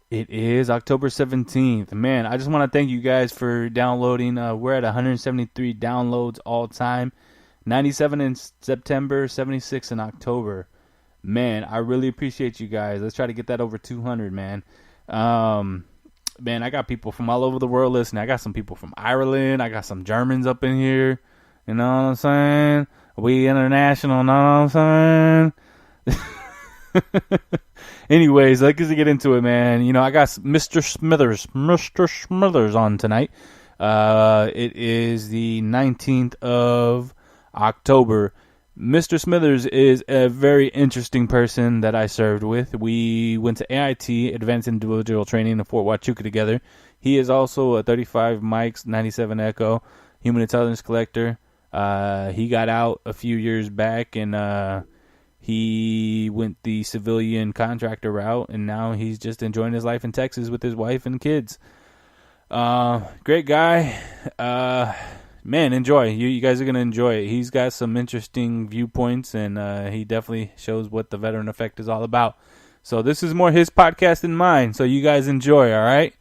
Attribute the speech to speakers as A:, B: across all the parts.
A: It is October 17th. Man, I just want to thank you guys for downloading. We're at 173 downloads all time. 97 in September, 76 in October. Man, I really appreciate you guys. Let's try to get that over 200, man. Um, man, I got people from all over the world listening. I got some people from Ireland. I got some Germans up in here. You know what I'm saying? We international, know what I'm saying? Anyways, let's get into it, man. You know, I got Mr. Smithers on tonight. It is the 19th of October. Mr. Smithers is a very interesting person that I served with. We went to AIT, Advanced Individual Training, in Fort Huachuca together. He is also a 35 mics, 97 Echo, human intelligence collector. He got out a few years back and he went the civilian contractor route, and now he's just enjoying his life in Texas with his wife and kids. Great guy. Man, enjoy. You guys are going to enjoy it. He's got some interesting viewpoints, and he definitely shows what the veteran effect is all about. So this is more his podcast than mine, so you guys enjoy, all right?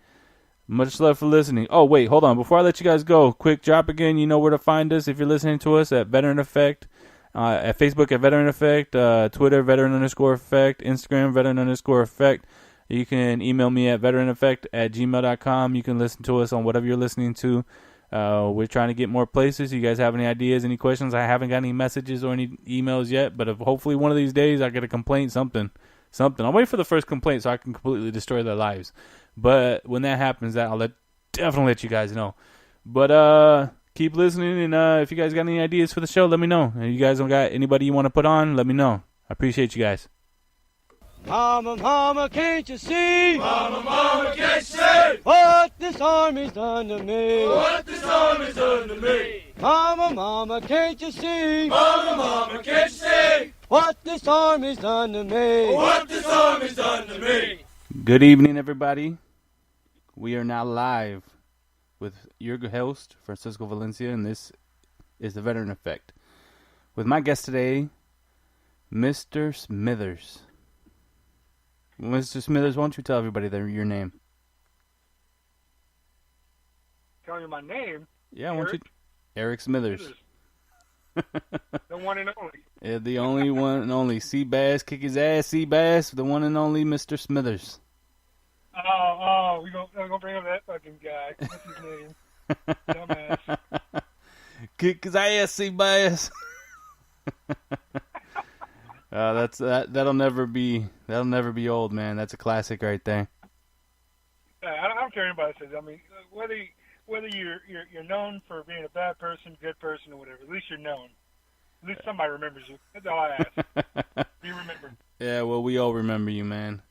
A: Much love for listening. Oh, wait, hold on. Before I let you guys go, quick drop again. You know where to find us if you're listening to us at Veteran Effect. At Facebook at Veteran Effect, Twitter Veteran_Effect, Instagram Veteran_Effect. You can email me at veteraneffect@gmail.com. You can listen to us on whatever you're listening to. We're trying to get more places. You guys have any ideas, any questions? I haven't got any messages or any emails yet, but if hopefully one of these days I get a complaint, something. I'll wait for the first complaint so I can completely destroy their lives. But when that happens, I'll definitely let you guys know. But keep listening, and if you guys got any ideas for the show, let me know. And you guys don't got anybody you want to put on, let me know. I appreciate you guys.
B: Mama, mama, can't you see?
C: Mama, mama, can't you see?
B: What this army's done to me?
C: What this army's done to me?
B: Mama, mama, can't you see?
C: Mama, mama, can't you see?
B: What this army's done to me?
C: What this army's done to me?
A: Good evening, everybody. We are now live with your host, Francisco Valencia, and this is the Veteran Effect. With my guest today, Mr. Smithers. Mr. Smithers, why don't you tell everybody your name?
D: Tell you my name?
A: Yeah, why don't you? Eric Smithers.
D: The one and only.
A: Yeah, the only one and only. Seabass, kick his ass, Seabass, the one and only Mr. Smithers.
D: We're gonna bring up that fucking guy. What's his name? Dumbass.
A: Kick his ass, Seabass. That'll never be old, man. That's a classic right there.
D: I don't care what anybody says. I mean, whether you're known for being a bad person, good person, or whatever, at least you're known. At least somebody remembers you. That's all I ask. Be remembered.
A: Yeah, well, we all remember you, man.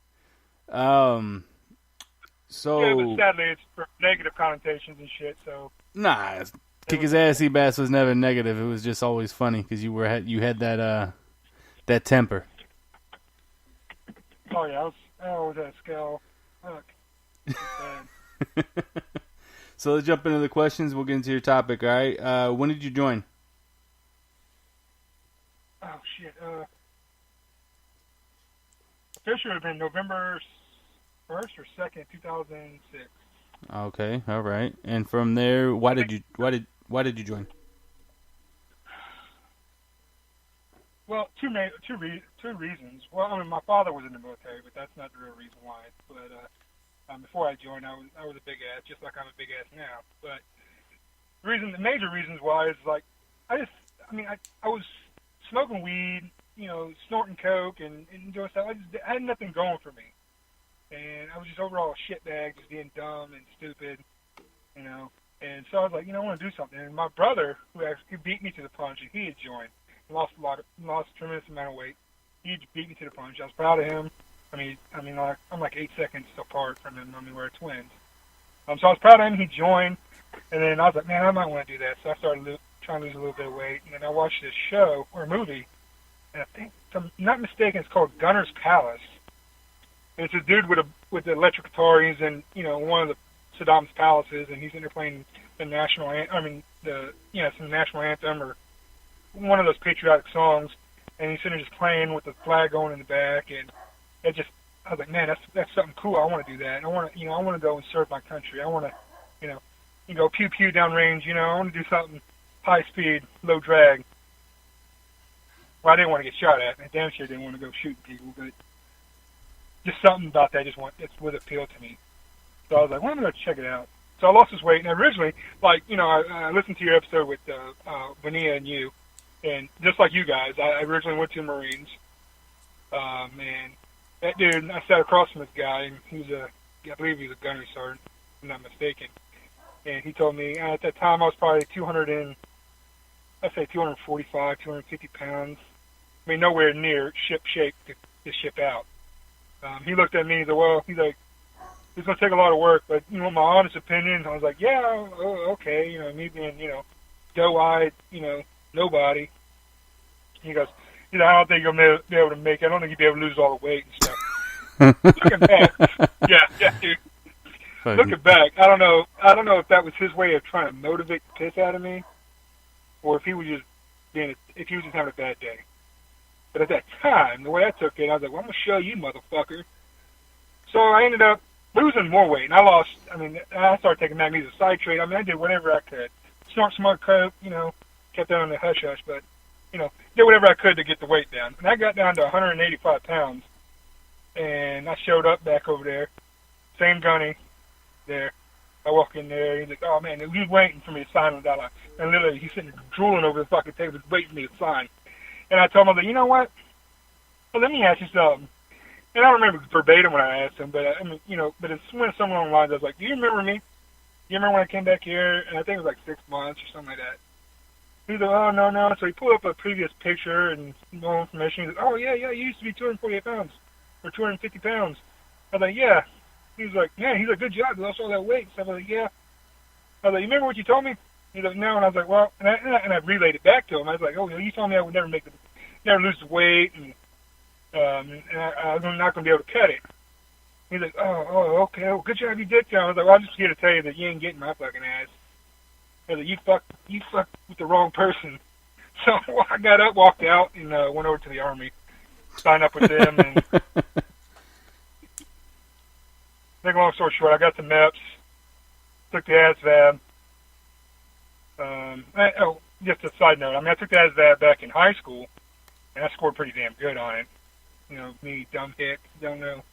A: So
D: yeah, but sadly, it's for negative connotations and shit. So
A: kick his ass, Seabass was never negative. It was just always funny because you had that temper.
D: Oh yeah, I always had a scowl. Fuck.
A: So let's jump into the questions. We'll get into your topic. All right. When did you join?
D: Oh shit. Officially would have been November 1st or 2nd, 2006.
A: Okay. All right. And from there, why did you join?
D: Well, two reasons. Well, I mean, my father was in the military, but that's not the real reason why. But before I joined, I was a big ass, just like I'm a big ass now. But the major reasons why is like, I was smoking weed, snorting coke and doing stuff. I had nothing going for me, and I was just overall a shitbag, just being dumb and stupid, And so I was like, I want to do something. And my brother, who actually beat me to the punch, and he had joined. Lost a tremendous amount of weight. He beat me to the punch. I was proud of him. I'm like 8 seconds apart from him. We're twins. So I was proud of him. He joined, and then I was like, man, I might want to do that. So I started trying to lose a little bit of weight, and then I watched this show or movie, and I think, if I'm not mistaken, it's called Gunner's Palace. And it's a dude with the electric guitar. He's in one of the Saddam's palaces, and he's in there playing the national some national anthem or one of those patriotic songs, and he's sitting there just playing with the flag going in the back, and I was like, man, that's something cool. I want to do that. I want to, I want to go and serve my country. I want to, go pew pew downrange. I want to do something high speed, low drag. Well, I didn't want to get shot at. I damn sure didn't want to go shooting people, but just something about that it would appeal to me. So I was like, well, I'm going to check it out. So I lost this weight, and originally, I listened to your episode with Bonilla and you, and just like you guys, I originally went to the Marines, and that dude, I sat across from this guy, and I believe he was a gunnery sergeant, if I'm not mistaken, and he told me, at that time I was probably 245, 250 pounds, I mean, nowhere near ship shape to ship out. He looked at me, he's like, it's going to take a lot of work, but, my honest opinion, I was like, yeah, okay, me being, doe-eyed, nobody. He goes, I don't think you'll be able to make it. I don't think you'll be able to lose all the weight and stuff. Looking back, yeah, dude. Looking back, I don't know if that was his way of trying to motivate the piss out of me, or if he was just having a bad day. But at that time, the way I took it, I was like, well, I'm going to show you, motherfucker. So I ended up losing more weight, and I started taking magnesium citrate. I did whatever I could. Snort smart coke, kept that on the hush-hush, but, did whatever I could to get the weight down. And I got down to 185 pounds, and I showed up back over there, same gunny there. I walk in there, he's like, oh, man, he's waiting for me to sign on the dollar. And literally, he's sitting there drooling over the fucking table, waiting for me to sign. And I told him, you know what? Well, let me ask you something. And I don't remember verbatim when I asked him, but but it's when someone along the lines, I was like, do you remember me? Do you remember when I came back here? And I think it was like 6 months or something like that. He's like, oh, no. So he pulled up a previous picture and more information. He's like, oh, yeah, you used to be 248 pounds or 250 pounds. I was like, yeah. He's like, man, good job. You lost all that weight. So I was like, yeah. I was like, you remember what you told me? He's like, no. And I was like, well, and I relayed it back to him. I was like, oh, you told me I would never lose the weight, and I'm not going to be able to cut it. He's like, oh, okay, well, good job you did, John. I was like, well, I'm just here to tell you that you ain't getting my fucking ass. I was like, you fucked with the wrong person. So I got up, walked out, and went over to the Army, signed up with them, and make a long story short, I got the MEPS, took the ASVAB. Just a side note, I took the ASVAB back in high school, and I scored pretty damn good on it. Me, dumb hick, don't know,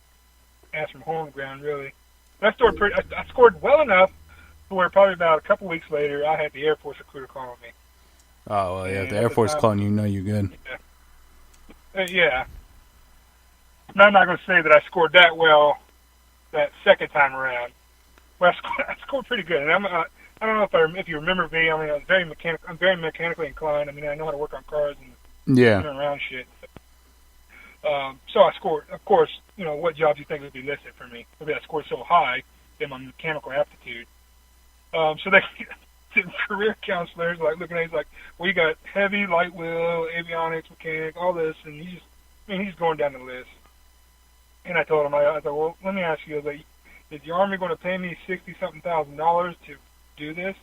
D: ass from hole in the ground, really. But I scored well enough to where probably about a couple weeks later, I had the Air Force recruiter calling me.
A: Oh, well, yeah, if the Air Force calling you, you're good.
D: Yeah. Now, I'm not going to say that I scored that well that second time around. Well, I scored pretty good. And I don't know if you remember me. I'm very mechanically inclined. I know how to work on cars and turn around shit. So I scored. Of course, what jobs you think would be listed for me? Maybe I scored so high in my mechanical aptitude. So the career counselors looking at me like, well, you got heavy, light wheel, avionics, mechanic, all this, and he's going down the list. And I told him, I thought, well, let me ask you, is the Army going to pay me $60-something thousand to do this?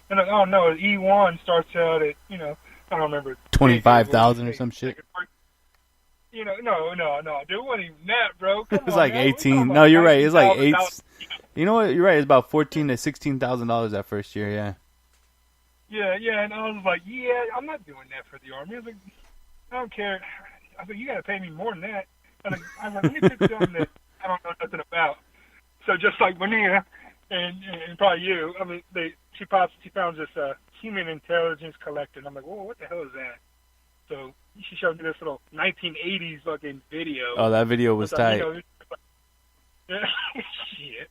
D: And oh no, E1 starts out at I don't remember,
A: 25,000 or some shit.
D: No, dude, it wasn't even that, bro. Come
A: It's
D: on,
A: like
D: man.
A: 18. No, you're right. It's like 8. You know what? You're right. It's about $14,000 to $16,000 that first year. Yeah.
D: Yeah, and I was like, I'm not doing that for the Army. I was like, I don't care. I was like, you got to pay me more than that. I was like, let me pick something that I don't know nothing about. So just like Bonilla and probably you, she found this human intelligence collector, and I'm like, whoa, what the hell is that? So she showed me this little 1980s fucking video.
A: Oh, that video was tight.
D: Shit.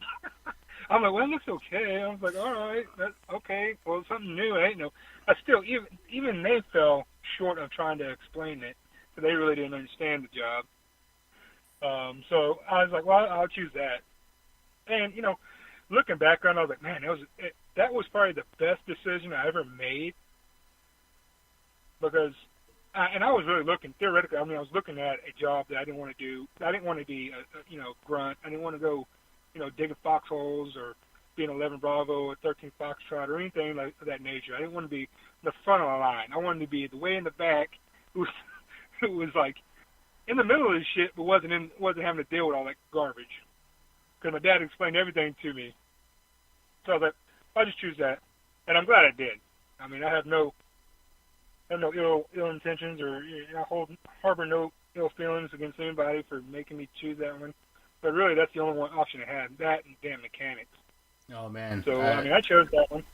D: I'm like, well, it looks okay. I was like, all right, that's okay. Well, something new. I still, even they fell short of trying to explain it, so they really didn't understand the job. So I was like, well, I'll choose that. And looking back on it, I was like, man, that was probably the best decision I ever made, because. And I was really looking, theoretically, I was looking at a job that I didn't want to do. I didn't want to be a grunt. I didn't want to go, digging foxholes or being 11 Bravo or 13 Foxtrot or anything like that nature. I didn't want to be the front of the line. I wanted to be the way in the back. It was like, in the middle of this shit, but wasn't having to deal with all that garbage. Because my dad explained everything to me. So I was like, I'll just choose that, and I'm glad I did. I mean, I have no ill intentions, or I harbor no ill feelings against anybody for making me choose that one. But really, that's the only one option I had. That and damn mechanics.
A: Oh man.
D: So I chose that one.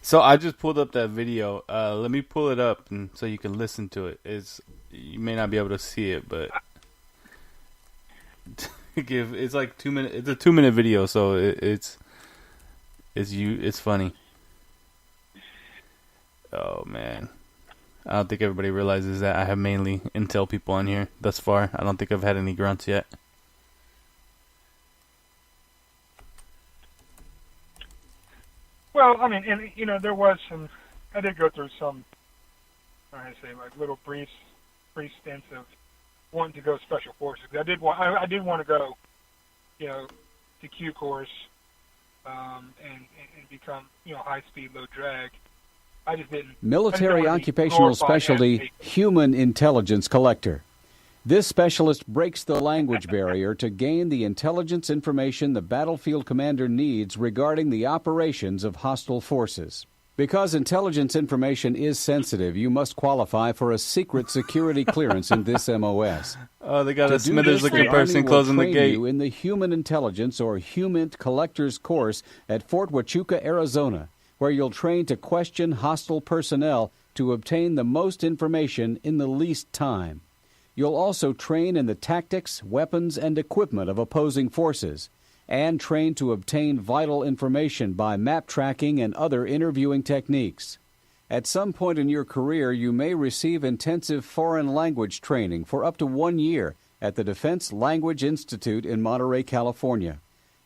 A: So I just pulled up that video. Let me pull it up and so you can listen to it. You may not be able to see it, but it's like 2 minutes. It's a 2-minute video, so it's funny. Oh man, I don't think everybody realizes that I have mainly Intel people on here thus far. I don't think I've had any grunts yet.
D: Well, I mean, and there was some. I did go through some. I say like little brief stints of wanting to go special forces. I did want to go, to Q course, and become high speed, low drag. I just didn't.
E: Military occupational specialty, human intelligence collector. This specialist breaks the language barrier to gain the intelligence information the battlefield commander needs regarding the operations of hostile forces. Because intelligence information is sensitive, you must qualify for a secret security clearance in this MOS.
A: Oh, they got a Smithers-looking person closing the gate.
E: You in the Human Intelligence or HUMINT Collectors course at Fort Huachuca, Arizona, where you'll train to question hostile personnel to obtain the most information in the least time. You'll also train in the tactics, weapons, and equipment of opposing forces, and train to obtain vital information by map tracking and other interviewing techniques. At some point in your career, you may receive intensive foreign language training for up to 1 year at the Defense Language Institute in Monterey, California.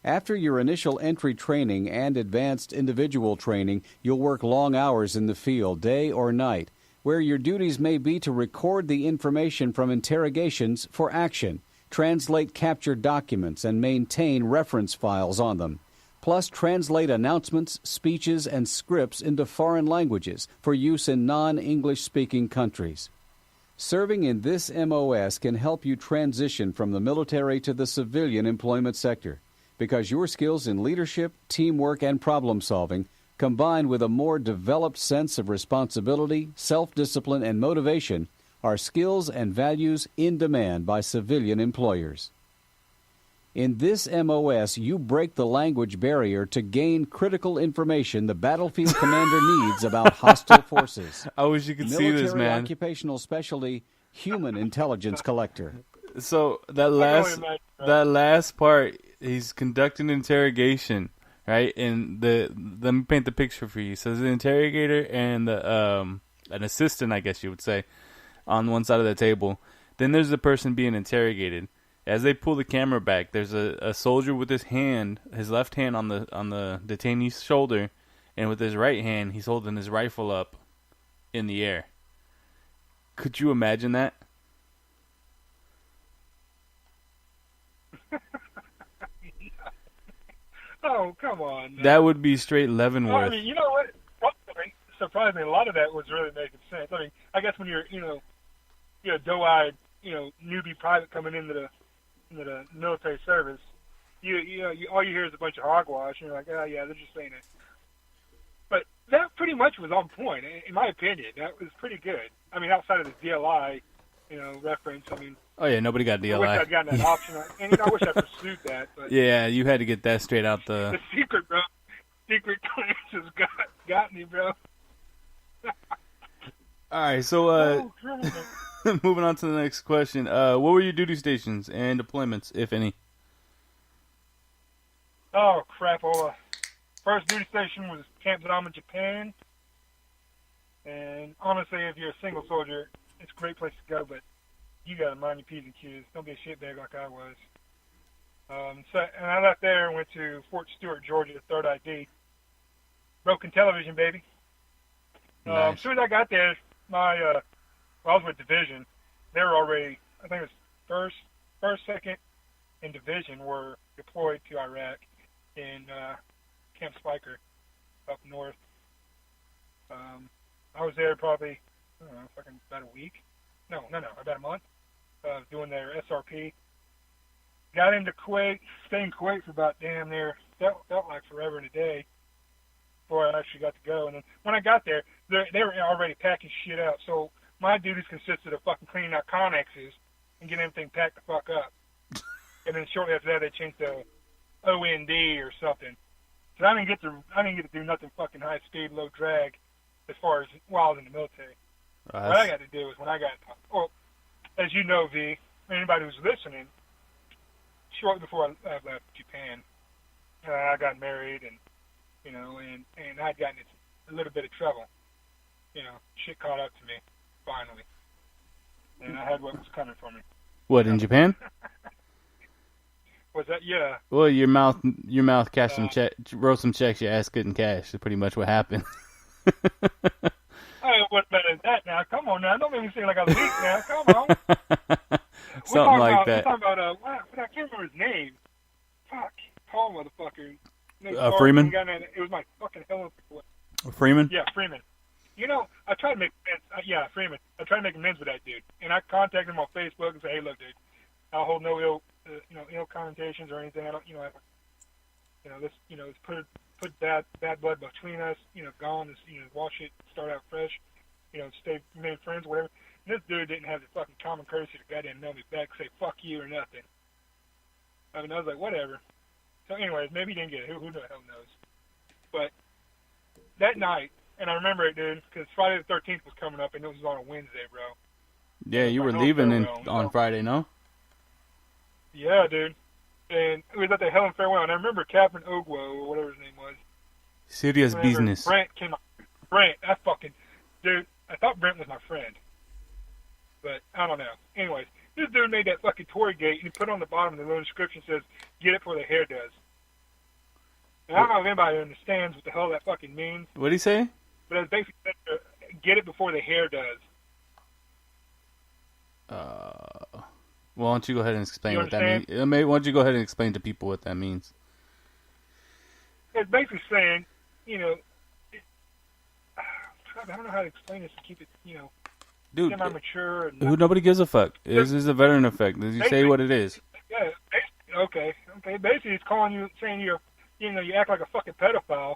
E: After your initial entry training and advanced individual training, you'll work long hours in the field, day or night, where your duties may be to record the information from interrogations for action, translate captured documents, and maintain reference files on them, plus translate announcements, speeches, and scripts into foreign languages for use in non-English speaking countries. Serving in this MOS can help you transition from the military to the civilian employment sector, because your skills in leadership, teamwork, and problem-solving, combined with a more developed sense of responsibility, self-discipline, and motivation, are skills and values in demand by civilian employers. In this MOS, you break the language barrier to gain critical information the battlefield commander needs about hostile forces.
A: I wish you could see this, man.
E: Military occupational specialty, human intelligence collector.
A: So that last part, he's conducting interrogation, right? And let me paint the picture for you. So there's an interrogator and an assistant, I guess you would say, on one side of the table. Then there's the person being interrogated. As they pull the camera back, there's a soldier with his left hand on the detainee's shoulder, and with his right hand, he's holding his rifle up in the air. Could you imagine that?
D: Oh, come on. Man.
A: That would be straight Leavenworth.
D: I mean, you know what? Surprisingly, a lot of that was really making sense. I mean, I guess when you're doe-eyed, newbie private coming into the military service, you all you hear is a bunch of hogwash, and you're like, oh yeah, they're just saying it. But that pretty much was on point, in my opinion. That was pretty good. I mean, outside of the DLI, reference. I mean.
A: Oh yeah, nobody got DLI.
D: I wish I'd gotten that option, and I wish I pursued that. But
A: yeah, you had to get that straight out the.
D: The secret, bro. Secret clearance has got me, bro.
A: All right, so moving on to the next question. What were your duty stations and deployments, if any?
D: Oh, crapola. First duty station was Camp Zama, Japan. And honestly, if you're a single soldier, it's a great place to go, but you got to mind your P's and Q's. Don't be a shitbag like I was. And I left there and went to Fort Stewart, Georgia, 3rd ID. Broken television, baby.
A: Nice.
D: As soon as I got there, I was with division. They were already, I think it was first, second, and division were deployed to Iraq in Camp Spiker up north. I was there probably, about a week, about a month, doing their SRP. Got into Kuwait, stayed in Kuwait for about damn near, felt like forever and a day before I actually got to go. And then when I got there, they were already packing shit out. So my duties consisted of fucking cleaning out connexes and getting everything packed the fuck up. And then shortly after that, they changed to OND or something. So I didn't get to do nothing fucking high speed, low drag as far as while I was in the military. What I got to do is when I got, well, as you know, V, anybody who's listening, shortly before I left Japan, I got married and, you know, and I'd gotten into a little bit of trouble. You know, shit caught up to me, finally. And I had what was coming for me.
A: What, in Japan?
D: Was that, yeah.
A: Well, your mouth cashed wrote some checks, your ass couldn't cash. That's pretty much what happened.
D: I wasn't better than that now. Come on now. Don't make me seem like I was weak now. Come on.
A: Something like that.
D: We're talking about, I can't remember his name. Fuck. Tall motherfucker.
A: Freeman?
D: It was my fucking hell.
A: Freeman?
D: Yeah, Freeman. You know, I tried to make amends. Freeman. I tried to make amends with that dude. And I contacted him on Facebook and said, hey, look, dude, I'll hold no ill connotations or anything. I don't, let's put bad blood between us, gone, wash it, start out fresh, stay, remain friends, whatever. And this dude didn't have the fucking common courtesy to goddamn mail me back, say fuck you or nothing. I mean, I was like, whatever. So anyways, maybe he didn't get it. Who the hell knows? But that night, and I remember it, dude, because Friday the 13th was coming up, and it was on a Wednesday, bro.
A: Yeah, you were leaving on Friday, no?
D: Yeah, dude. And it was at the Helen Farewell, and I remember Captain Ogwo, or whatever his name was.
A: Serious business.
D: Brent came up. Brent, dude, I thought Brent was my friend. But I don't know. Anyways, this dude made that fucking toy gate, and he put on the bottom, the little inscription says, get it before the hair does. And I don't know if anybody understands what the hell that fucking means.
A: What'd he say?
D: But it's basically, get it before the hair does.
A: Well, why don't you go ahead and explain what that means?
D: understand?
A: Why don't you go ahead and explain to people what that means?
D: It's basically saying, I don't know how to explain this to keep it,
A: Dude,
D: semi-mature. And
A: who nobody gives a fuck. This is a veteran effect. Does you say what it is?
D: Yeah, okay. Basically, it's calling you, saying you act like a fucking pedophile.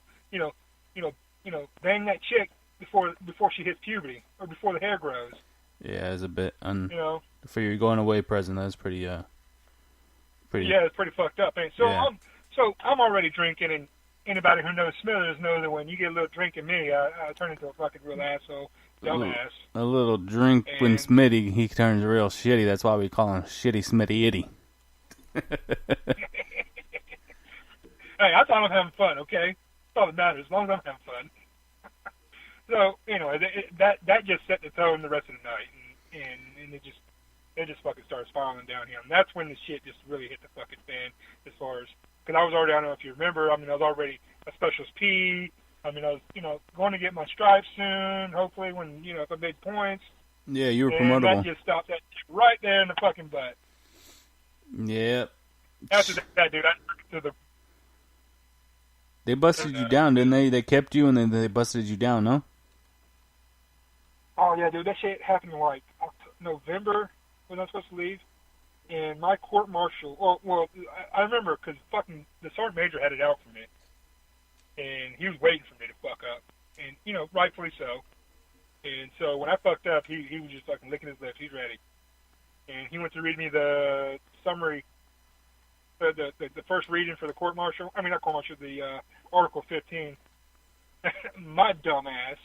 D: Bang that chick before she hits puberty or before the hair grows.
A: Yeah, it's a bit for your going away present. That's pretty.
D: Yeah, it's pretty fucked up. And so
A: yeah.
D: I'm already drinking, and anybody who knows Smithers knows that when you get a little drink in me, I turn into a fucking real asshole, dumbass.
A: A little drink when Smitty, he turns real shitty. That's why we call him Shitty Smitty Itty.
D: Hey, I thought I'm having fun, okay? That's all that matters, as long as I'm having fun. So, anyway, that just set the tone the rest of the night, and it just fucking started spiraling down here. And that's when the shit just really hit the fucking fan as far as, because I was already, I don't know if you remember, I was already a specialist P. I was, going to get my stripes soon, hopefully when, if I made points.
A: Yeah, you were
D: and
A: promotable.
D: that just stopped that right there in the fucking butt.
A: Yep.
D: After that, dude, I took to the...
A: They busted you down, didn't they? They kept you and then they busted you down, no?
D: Oh, yeah, dude, that shit happened in, November when I was supposed to leave. And my court-martial, I remember because fucking the sergeant major had it out for me. And he was waiting for me to fuck up. And, rightfully so. And so when I fucked up, he was just fucking licking his lips. He's ready. And he went to read me the summary, the first reading for the court-martial. I mean, not court-martial, the Article 15. My dumb ass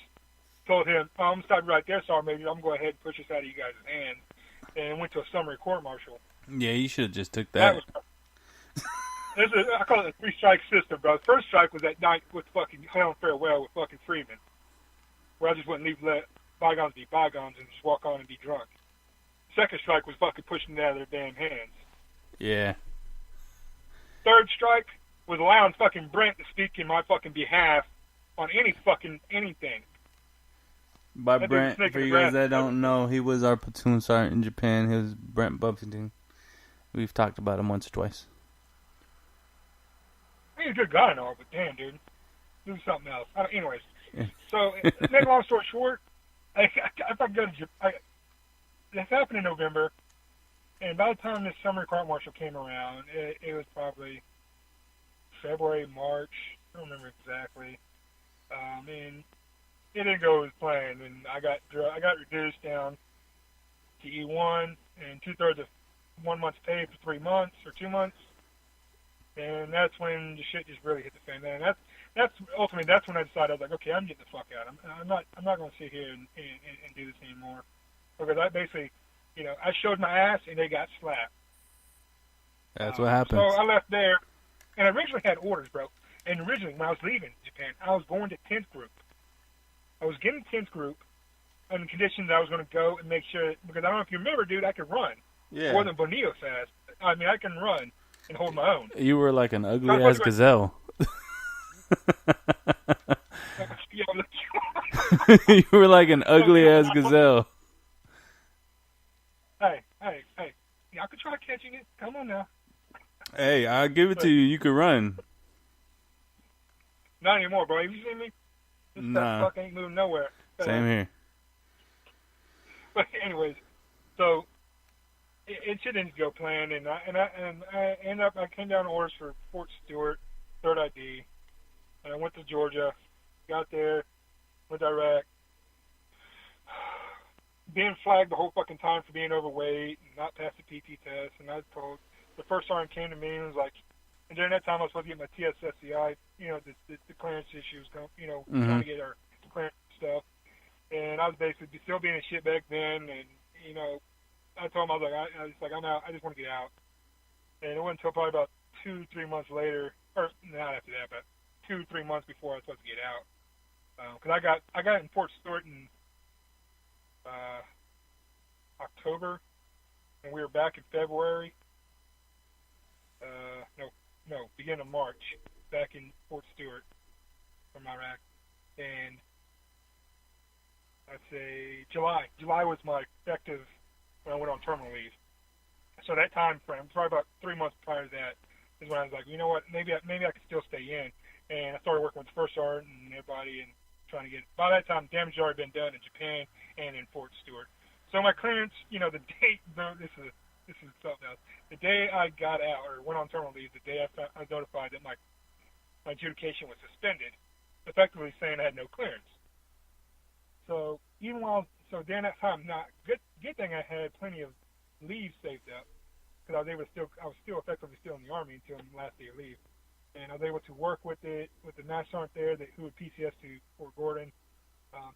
D: told him, I'm going to stop right there, Sergeant Major. I'm going to go ahead and push this out of you guys' hands. And went to a summary court-martial.
A: Yeah, you should have just took that.
D: I call it a three-strike system, bro. The first strike was that night with fucking Helen Farewell with fucking Freeman, where I just wouldn't let bygones be bygones and just walk on and be drunk. Second strike was fucking pushing it out of their damn hands.
A: Yeah.
D: Third strike was allowing fucking Brent to speak in my fucking behalf on any fucking anything.
A: By Brent, for you guys that don't know, he was our platoon sergeant in Japan. He was Brent Buffington. We've talked about him once or twice.
D: He's a good guy and all, but damn, dude. Do something else. Anyways, so, make a long story short, if I go to Japan, this happened in November, and by the time this summer court martial came around, it was probably February, March. I don't remember exactly. And it didn't go as planned, and I got reduced down to E1 and 2/3 of 1 month's pay for 3 months or 2 months, and that's when the shit just really hit the fan. And that's ultimately that's when I decided I was like, okay, I'm getting the fuck out. I'm not going to sit here and do this anymore, because I basically, I showed my ass and they got slapped.
A: That's what happens.
D: So I left there, and I originally had orders, bro. And originally when I was leaving Japan, I was going to 10th group. I was getting 10th group on the condition that I was going to go and make sure, because I don't know if you remember, dude, I could run.
A: Yeah.
D: It wasn't Bonillo fast. I mean, I can run and hold my own.
A: You were like an ugly-ass gazelle. You were like an ugly-ass gazelle.
D: Hey. I could try catching it. Come on now.
A: Hey, I'll give it to you. You could run.
D: Not anymore, bro. Have you seen me? This
A: Nah.
D: fuck ain't moving nowhere.
A: Same here.
D: But anyways, so it didn't go planned, and I ended up, I came down to orders for Fort Stewart, 3rd ID, and I went to Georgia, got there, went to Iraq, being flagged the whole fucking time for being overweight and not pass the PT test, and I was told, the first sergeant came to me and was like, and during that time I was supposed to get my TSSCI, the clearance issues, trying to get our clearance stuff, and I was basically still being a shitbag then, and, I told him, I was like, I'm out, I just want to get out, and it wasn't until probably about 2-3 months later, or not after that, but 2-3 months before I was supposed to get out, because I got in Fort Stewart in October, and we were back in February. Beginning of March, back in Fort Stewart from Iraq, and I'd say July. July was my effective when I went on terminal leave. So that time frame, probably about 3 months prior to that, is when I was like, you know what, maybe I could still stay in, and I started working with the first sergeant and everybody, and trying to get. By that time, damage had already been done in Japan and in Fort Stewart. So my clearance, the date. This is something else. The day I got out or went on terminal leave, the day I was notified that my adjudication was suspended, effectively saying I had no clearance. So during that time, good thing I had plenty of leave saved up, because I was still effectively still in the Army until the last day of leave. And I was able to work with the master sergeant there who would PCS to Fort Gordon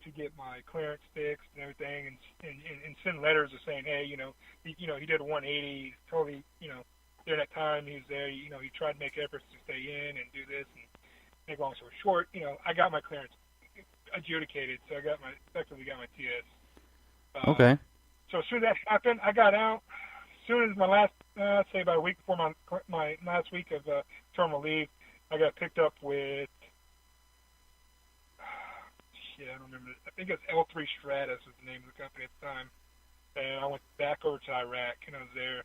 D: to get my clearance fixed and everything, and send letters of saying, hey, he did a 180, totally, during that time he was there, he tried to make efforts to stay in and do this, and make long story short, I got my clearance adjudicated, so I effectively got my TS.
A: Okay.
D: So as soon as that happened, I got out. As soon as my last, say about a week before my last week of terminal leave, I got picked up with, I don't remember. I think it was L3 Stratus was the name of the company at the time. And I went back over to Iraq, and I was there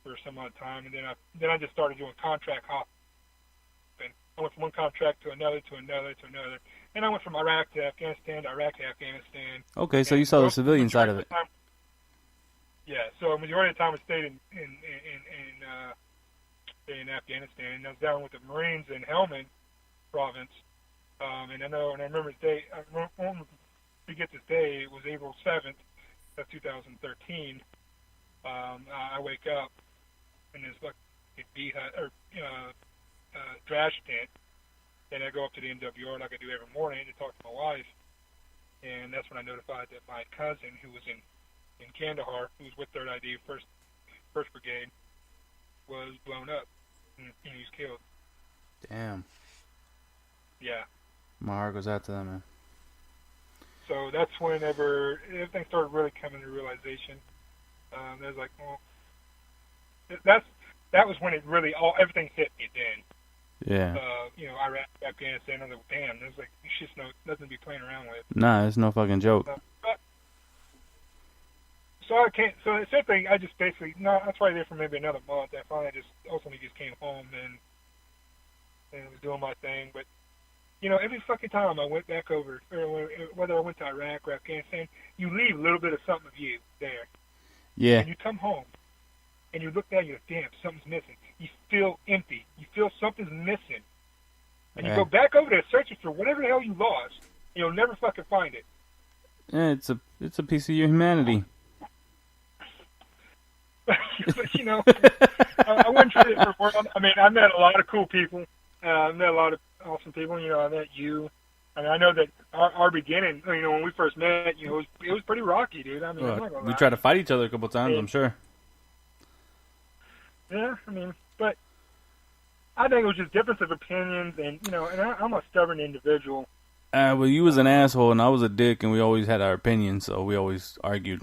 D: for some odd time. And then I just started doing contract hopping. I went from one contract to another, to another, to another. And I went from Iraq to Afghanistan, to Iraq to Afghanistan.
A: Okay, so you saw the civilian side of it.
D: Yeah, so a majority of the time I stayed in Afghanistan. And I was down with the Marines in Helmand province. And I remember the day, I won't forget this day, it was April 7th of 2013. I wake up in this bee hut, or trash tent, and I go up to the NWR like I do every morning to talk to my wife. And that's when I notified that my cousin, who was in Kandahar, who was with 3rd ID, 1st Brigade, was blown up, and he was killed.
A: Damn.
D: Yeah.
A: My heart goes out to them, man.
D: So that's whenever everything started really coming to realization. It was like, well, that was when it really everything hit me then.
A: Yeah.
D: Iraq, Afghanistan. I was like, damn, there's like shit's nothing to be playing around with.
A: Nah, it's no fucking joke.
D: So I can't. So the same thing. I just basically I was probably there for maybe another month. I finally ultimately came home and was doing my thing, but. every fucking time I went back over, or whether I went to Iraq or Afghanistan, you leave a little bit of something of you there.
A: Yeah.
D: And you come home, and you look down, and you're like, damn, something's missing. You feel empty. You feel something's missing. And you go back over there searching for whatever the hell you lost, and you'll never fucking find it.
A: Yeah, it's a piece of your humanity.
D: But, I wouldn't trade it for the world. I mean, I met a lot of cool people. I met a lot of awesome people. I met you. I mean, I know that our beginning, when we first met, it was pretty rocky, dude. I mean, I'm not gonna
A: we
D: lie.
A: tried to fight each other a couple times, I'm sure.
D: Yeah, I mean, but I think it was just difference of opinions, and I'm a stubborn individual.
A: Well, you was an asshole, and I was a dick, and we always had our opinions, so we always argued.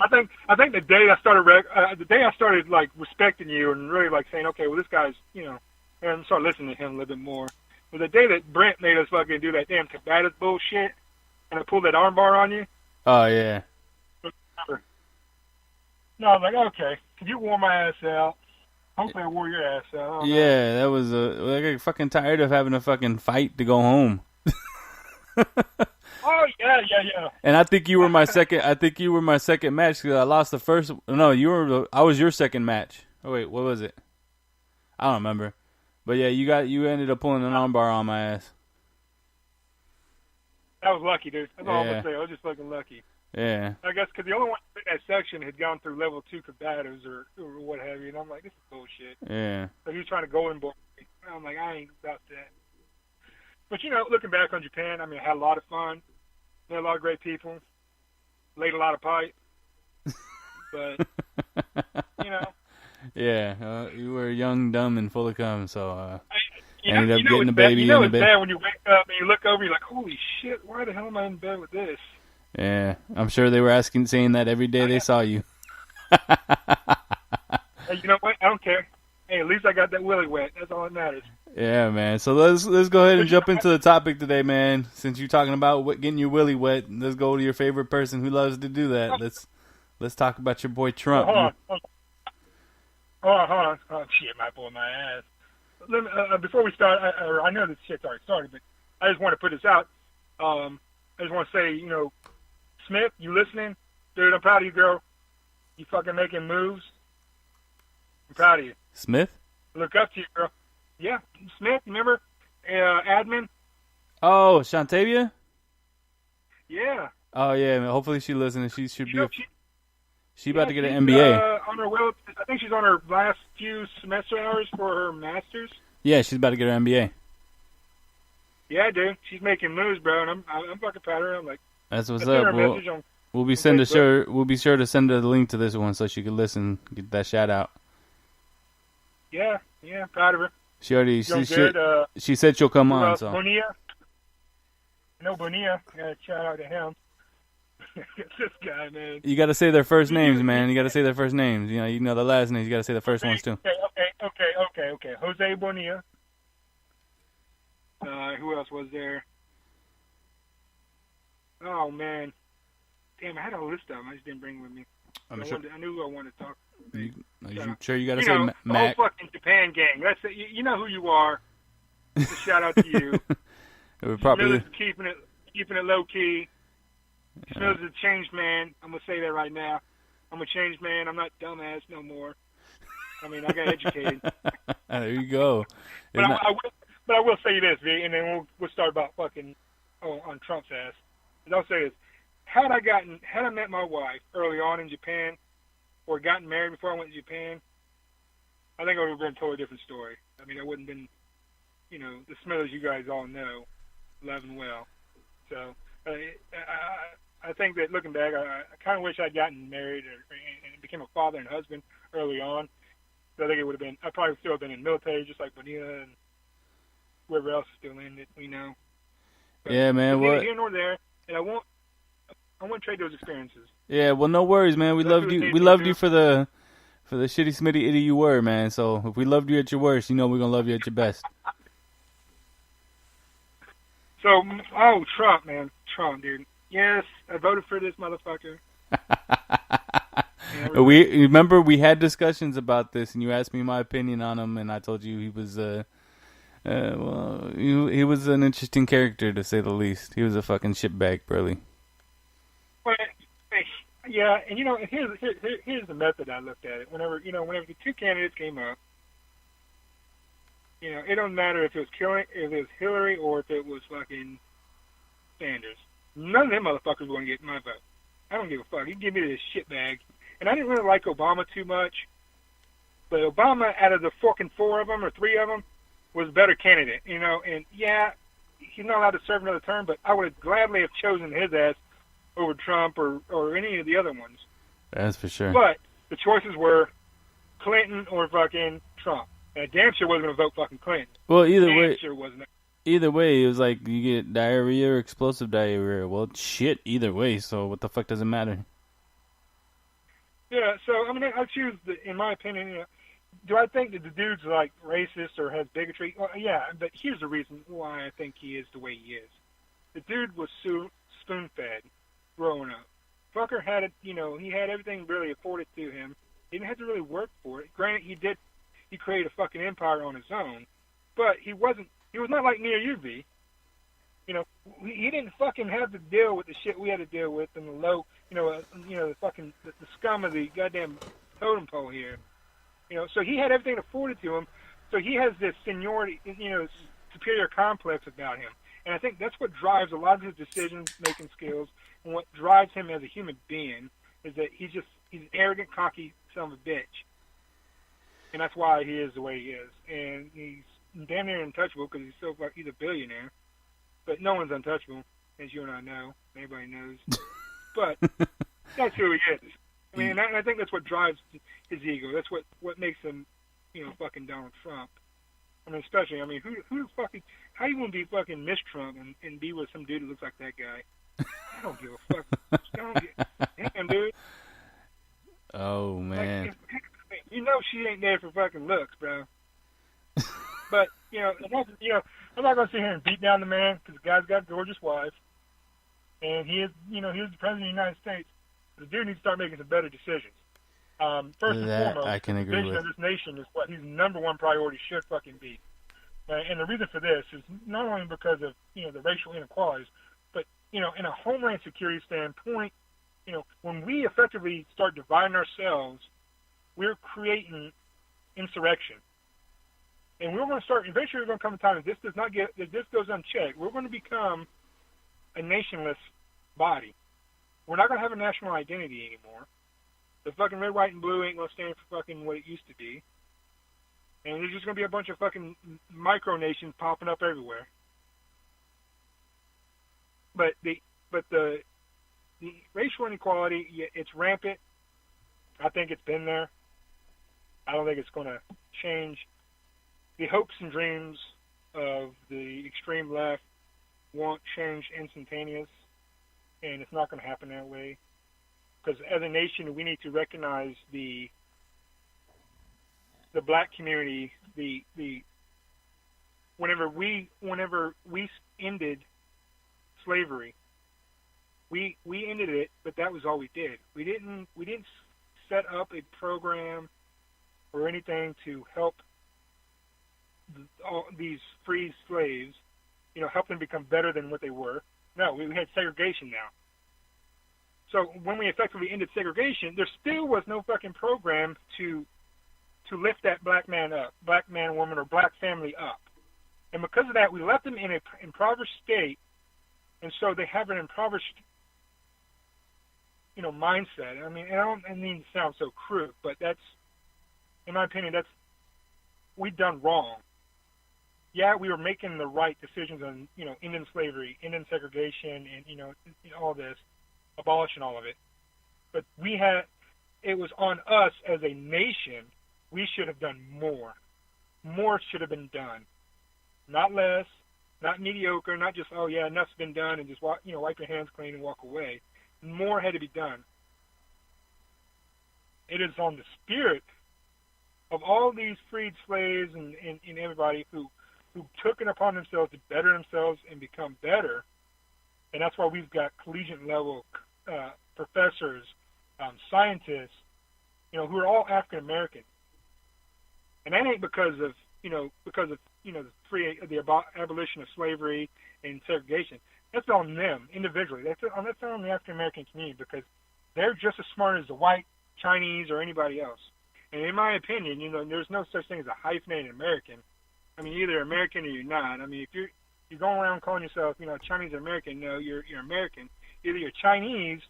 D: I think the day I started like respecting you and really like saying, okay, well, this guy's, and start listening to him a little bit more, was the day that Brent made us fucking do that damn combative bullshit, and I pulled that armbar on you.
A: Oh yeah.
D: No, I'm like, okay, you wore my ass out. Hopefully, I wore your ass out.
A: Yeah, that was I got fucking tired of having a fucking fight to go home.
D: Oh yeah.
A: And I think you were my second. I think you were my second match because I lost the first. No, I was your second match. Oh wait, what was it? I don't remember. But yeah, you ended up pulling an armbar on my ass.
D: That was lucky, dude. That's all I'm gonna say. I was just fucking lucky.
A: Yeah.
D: I guess because the only one in that section had gone through level 2 combatives or what have you, and I'm like, this is bullshit.
A: Yeah.
D: So he was trying to go in board. I'm like, I ain't about that. But looking back on Japan, I mean, I had a lot of fun. Met a lot of great people. Laid a lot of pipe. But
A: Yeah, you were young, dumb, and full of cum, so
D: ended
A: up getting a baby in the bed.
D: It's bad when you wake up and you look over, you're like, holy shit, why the hell am I in bed with this?
A: Yeah, I'm sure they were saying that every day they saw you.
D: Hey, you know what? I don't care. Hey, at least I got that willy wet. That's all that matters.
A: Yeah, man. So let's go ahead and jump into the topic today, man. Since you're talking about getting your willy wet, let's go to your favorite person who loves to do that. Let's talk about your boy Trump.
D: Hold on. Oh, shit, my boy, my ass. Let me, before we start, I know this shit's already started, but I just want to put this out. I just want to say, Smith, you listening? Dude, I'm proud of you, girl. You fucking making moves. I'm proud of you.
A: Smith?
D: Look up to you, girl. Yeah, Smith, remember? Admin?
A: Oh, Shantavia?
D: Yeah.
A: Oh, yeah, man. Hopefully she listens. She should be... She about to get an
D: she's,
A: MBA.
D: I think she's on her last few semester hours for her master's.
A: Yeah, she's about to get her MBA.
D: Yeah, dude. She's making moves, bro, and I'm fucking proud of her. I'm like...
A: That's what's up. We'll be sure to send her the link to this one so she can listen, get that shout out.
D: Yeah, proud of her.
A: She already she said she'll come on. So
D: Bonilla. Bonilla. Yeah, shout out to him. This guy, man.
A: You got to say their first names, man. You got to say their first names. You know the last names. You got to say the first ones too.
D: Okay. Jose Bonilla. Who else was there? Oh man, damn! I had a list of them. I just didn't bring with me. I knew who I wanted to talk.
A: You sure you got to say Mac?
D: The whole fucking Japan gang. That's it. You know who you are. Just a shout out to you.
A: Probably
D: keeping it low key. Smithers is a changed man. I'm gonna say that right now. I'm a changed man. I'm not dumbass no more. I mean, I got educated.
A: There you go.
D: But I will say this, V, and then we'll start about fucking on Trump's ass. And I'll say this: had I met my wife early on in Japan, or gotten married before I went to Japan, I think it would have been a totally different story. I mean, I wouldn't have been, the Smithers you guys all know, love and well. So I think that looking back, I kind of wish I'd gotten married and became a father and husband early on. So I think it would have been, I probably still have been in the military, just like Bonilla and whoever else is still in it, But
A: yeah, man. What?
D: Here nor there, and I won't trade those experiences.
A: Yeah, well, no worries, man. We loved you. We loved you for the shitty smitty idiot you were, man. So if we loved you at your worst, we're gonna love you at your best.
D: So, Trump, man. Trump, dude. Yes, I voted for this motherfucker.
A: Remember we had discussions about this, and you asked me my opinion on him, and I told you he was Well, he was an interesting character, to say the least. He was a fucking shitbag, Burley.
D: But, yeah, and here's the method I looked at it. Whenever the two candidates came up, it don't matter if it was Hillary or if it was fucking Sanders. None of them motherfuckers were going to get my vote. I don't give a fuck. You can give me this shitbag. And I didn't really like Obama too much, but Obama, out of the fucking four of them or three of them, was a better candidate. And yeah, he's not allowed to serve another term, but I would gladly have chosen his ass over Trump or any of the other ones.
A: That's for sure.
D: But the choices were Clinton or fucking Trump. And I damn sure wasn't going to vote fucking Clinton.
A: Well,
D: Either way,
A: it was like you get diarrhea or explosive diarrhea. Well, shit, either way, so what the fuck does it matter?
D: Yeah, so, I mean, I choose, in my opinion, do I think that the dude's, like, racist or has bigotry? Well, yeah, but here's the reason why I think he is the way he is. The dude was spoon-fed growing up. Fucker had it, he had everything really afforded to him. He didn't have to really work for it. Granted, he created a fucking empire on his own, but he was not like me or you, V. He didn't fucking have to deal with the shit we had to deal with and the low, the fucking, the scum of the goddamn totem pole here. So he had everything afforded to him, so he has this seniority, superior complex about him. And I think that's what drives a lot of his decision-making skills, and what drives him as a human being is that he's an arrogant, cocky son of a bitch. And that's why he is the way he is. And he's damn near untouchable because he's a billionaire. But no one's untouchable, as you and I know. Anybody knows. But that's who he is. I mean, and I think that's what drives his ego. That's what makes him, fucking Donald Trump. I mean, especially, who fucking, how you want to be fucking Miss Trump and be with some dude who looks like that guy? I don't give a fuck. Damn, dude.
A: Oh, man.
D: Like, she ain't there for fucking looks, bro. But, I'm not going to sit here and beat down the man because the guy's got a gorgeous wife. And he is the president of the United States. The dude needs to start making some better decisions. First and foremost,
A: I can agree
D: the vision
A: with.
D: of this nation is what his number one priority should fucking be. And the reason for this is not only because of, the racial inequalities, but, in a homeland security standpoint, when we effectively start dividing ourselves, we're creating insurrection. And we're going to start, eventually we're going to come a time if this goes unchecked, we're going to become a nationless body. We're not going to have a national identity anymore. The fucking red, white, and blue ain't going to stand for fucking what it used to be. And there's just going to be a bunch of fucking micronations popping up everywhere. But the racial inequality, it's rampant. I think it's been there. I don't think it's going to change. The hopes and dreams of the extreme left won't change instantaneous, and it's not going to happen that way. Because as a nation, we need to recognize the black community. Whenever we ended slavery, we ended it, but that was all we did. We didn't set up a program or anything to help all these free slaves, help them become better than what they were. No, we had segregation now. So when we effectively ended segregation, there still was no fucking program to lift that black man up, black man, woman, or black family up. And because of that, we left them in an impoverished state, and so they have an impoverished, mindset. I mean, I don't mean to sound so crude, but that's, in my opinion, we've done wrong. Yeah, we were making the right decisions on, ending slavery, ending segregation, and, all this, abolishing all of it. But it was on us as a nation, we should have done more. More should have been done. Not less, not mediocre, not just, oh yeah, enough's been done and just, wipe your hands clean and walk away. More had to be done. It is on the spirit of all these freed slaves and everybody who took it upon themselves to better themselves and become better. And that's why we've got collegiate level professors, scientists, who are all African American. And that ain't because of because of, the abolition of slavery and segregation. That's on them individually. That's on the African American community, because they're just as smart as the white, Chinese, or anybody else. And in my opinion, there's no such thing as a hyphenated American. I mean, you're either American or you're not. I mean, if you're going around calling yourself, Chinese American, no, you're American. Either you're Chinese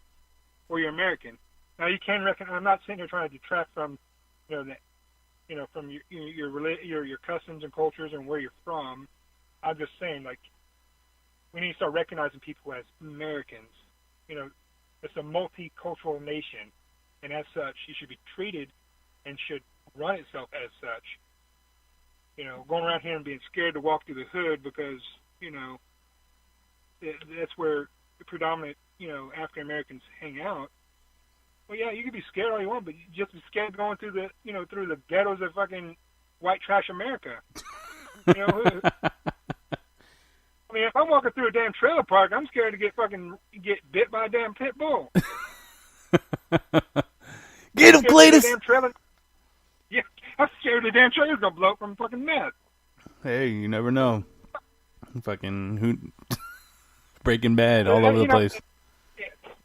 D: or you're American. Now, you can recognize. I'm not sitting here trying to detract from, from your customs and cultures and where you're from. I'm just saying, like, we need to start recognizing people as Americans. It's a multicultural nation, and as such, it should be treated and should run itself as such. Going around here and being scared to walk through the hood because, that's where the predominant, African Americans hang out. Well, yeah, you can be scared all you want, but you just be scared going through the, through the ghettos of fucking white trash America. I mean, if I'm walking through a damn trailer park, I'm scared to get bit by a damn pit bull.
A: Get him, Cletus!
D: Yeah, I'm scared the damn trailer's gonna blow up from fucking meth.
A: Hey, you never know. Fucking Breaking Bad all over the place.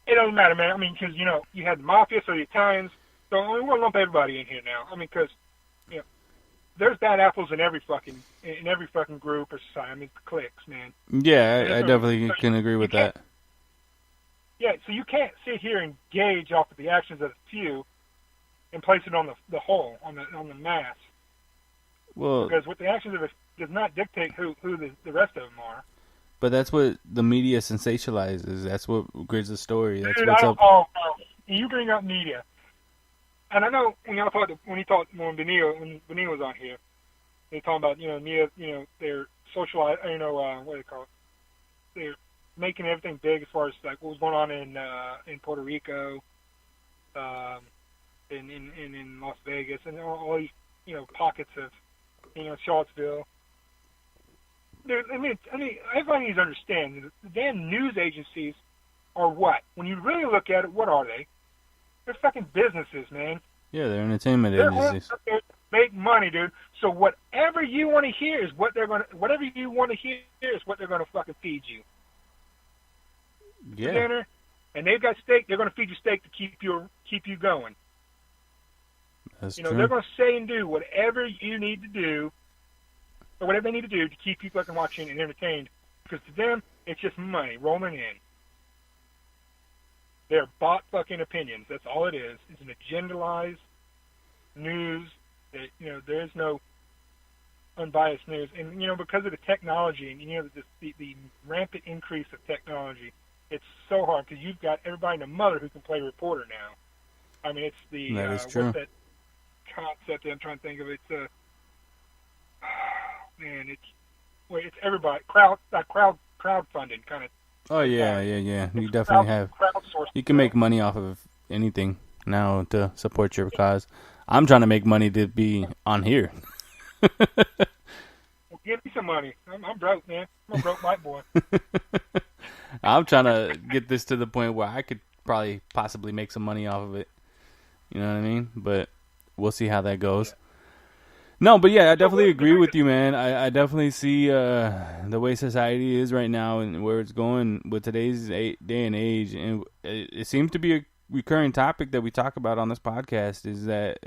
D: It doesn't matter, man. I mean, because, you had the mafia, so the Italians. So we're going to lump everybody in here now. I mean, because, there's bad apples in every fucking group or society. I mean, cliques, man.
A: Yeah, I definitely can agree with that.
D: Yeah, so you can't sit here and gauge off of the actions of the few and place it on the whole, on the mass.
A: Well,
D: because what the actions of it does not dictate who the rest of them are.
A: But that's what the media sensationalizes. That's what creates the story. That's
D: Dude,
A: what's up.
D: You bring up media, and I know when Benio was on here, they talking about media, they're socialized, what do they call it? They're making everything big as far as like what was going on in Puerto Rico, in Las Vegas, and all these pockets of Charlottesville. Dude, I mean, everybody needs to understand the damn news agencies are what? When you really look at it, what are they? They're fucking businesses, man.
A: Yeah, they're entertainment agencies.
D: They're make money, dude. So whatever you want to hear is what they're gonna. Whatever you want to hear is what they're gonna fucking feed you.
A: Yeah.
D: For dinner, and they've got steak. They're gonna feed you steak to keep you going.
A: That's
D: true.
A: true.
D: They're gonna say and do whatever you need to do. Or whatever they need to do to keep you fucking watching and entertained. Because to them, it's just money rolling in. They're bought fucking opinions. That's all it is. It's an agendalized news that, there is no unbiased news. And, because of the technology and, the rampant increase of technology, it's so hard because you've got everybody and a mother who can play reporter now. I mean, it's the,
A: that is true.
D: what's that concept that I'm trying to think of? It's, man, it's everybody crowdfunding kind of.
A: Oh yeah. You definitely have. You can make money off of anything now to support your cause. I'm trying to make money to be on here.
D: Well, give me some money. I'm broke, man. I'm a broke white boy.
A: I'm trying to get this to the point where I could probably possibly make some money off of it. You know what I mean? But we'll see how that goes. Yeah. No, but yeah, I definitely agree with you, man. I definitely see the way society is right now and where it's going with today's day and age. And it seems to be a recurring topic that we talk about on this podcast is that,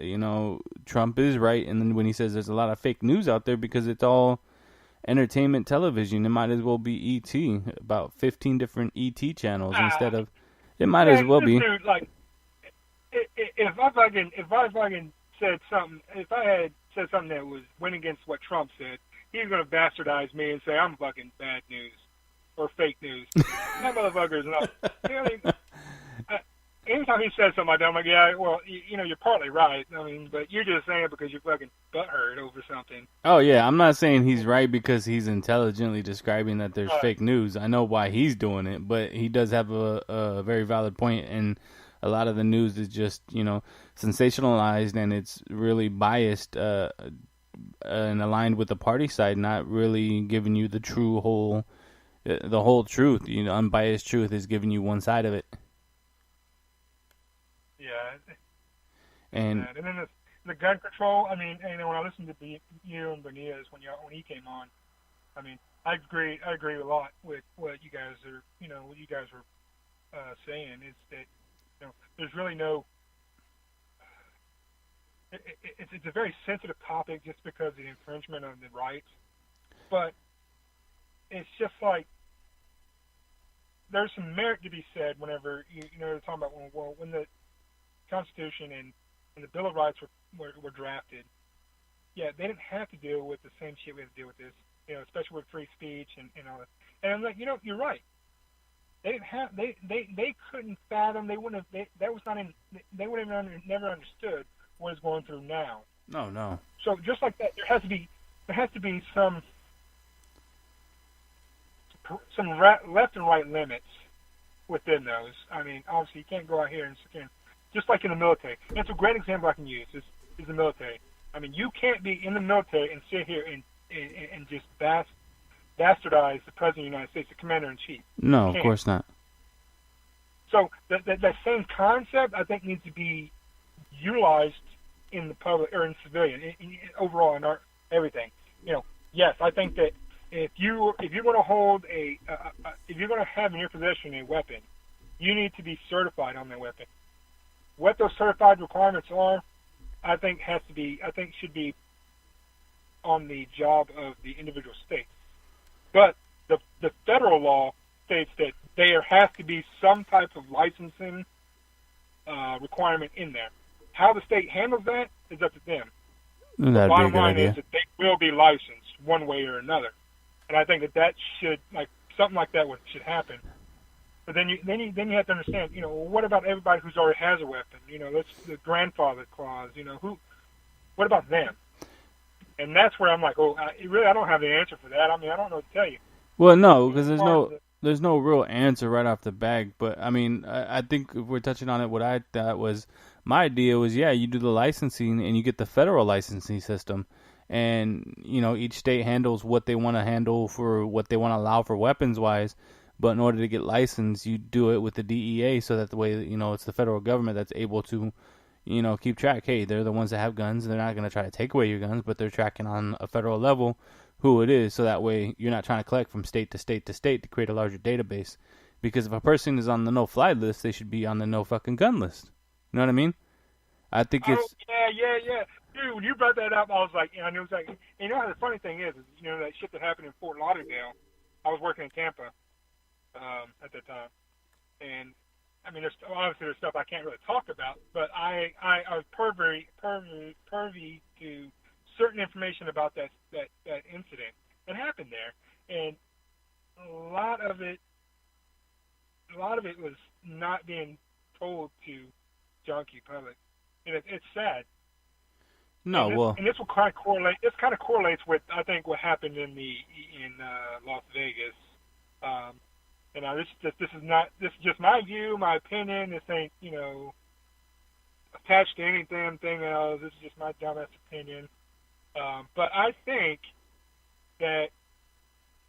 A: Trump is right. And then when he says there's a lot of fake news out there because it's all entertainment television, it might as well be E.T., about 15 different E.T. channels instead of, it might as well be.
D: Dude, like, if I fucking said something, if I had said something that went against what Trump said, he's going to bastardize me and say I'm fucking bad news or fake news. That motherfucker is not. Anytime he says something like that, I'm like, yeah, well, you're partly right. I mean, but you're just saying it because you're fucking butthurt over something.
A: Oh, yeah, I'm not saying he's right because he's intelligently describing that there's fake news. I know why he's doing it, but he does have a very valid point, and a lot of the news is just, sensationalized, and it's really biased and aligned with the party side, not really giving you the whole truth. Unbiased truth is giving you one side of it.
D: Yeah.
A: And
D: then the gun control. I mean, when I listened to you and Benias when he came on, I mean, I agree a lot with what you guys are, saying. Is that there's really no. It's a very sensitive topic just because of the infringement of the rights, but it's just like there's some merit to be said whenever they're talking about when the Constitution and the Bill of Rights were drafted. Yeah, they didn't have to deal with the same shit we have to deal with this, especially with free speech and all that. And I'm like, you're right. They didn't have they couldn't fathom. They wouldn't have. That was not in. They would have never understood what is going through now.
A: No.
D: So just like that, there has to be some left and right limits within those. I mean, obviously you can't go out here and just like in the military. And that's a great example I can use is the military. I mean, you can't be in the military and sit here and just bastardize the President of the United States, the Commander-in-Chief.
A: No, of course not.
D: So that same concept, I think, needs to be utilized in the public or in civilian, overall in everything. Yes, I think that if you're going to hold if you're going to have in your possession a weapon, you need to be certified on that weapon. What those certified requirements are, I think should be on the job of the individual states. But the federal law states that there has to be some type of licensing requirement in there. How the state handles that is up to them. The bottom line is that they will be licensed one way or another, and I think that should something like that should happen. But then you have to understand, what about everybody who's already has a weapon? That's the grandfather clause. What about them? And that's where I'm like, I don't have the answer for that. I mean, I don't know what to tell you.
A: Well, no, because there's no real answer right off the bat. But I mean, I think if we're touching on it, what I thought was my idea was, you do the licensing and you get the federal licensing system, and each state handles what they want to handle for what they want to allow for weapons wise. But in order to get licensed, you do it with the DEA, so that the way it's the federal government that's able to keep track. Hey, they're the ones that have guns. They're not going to try to take away your guns, but they're tracking on a federal level who it is, so that way you're not trying to collect from state to state to state to create a larger database. Because if a person is on the no-fly list, they should be on the no-fucking-gun list. You know what I mean? I think it's...
D: Yeah. Dude, when you brought that up, I was like, it was like, how the funny thing is that shit that happened in Fort Lauderdale, I was working in Tampa at that time. And, I mean, there's stuff I can't really talk about, but I was privy to certain information about that incident that happened there, and a lot of it was not being told to junkie public, and it's sad.
A: No,
D: and this will kind of correlate. This kind of correlates with, I think, what happened in Las Vegas. And now this is just my view, my opinion. This ain't attached to anything else. This is just my dumbass opinion. But I think that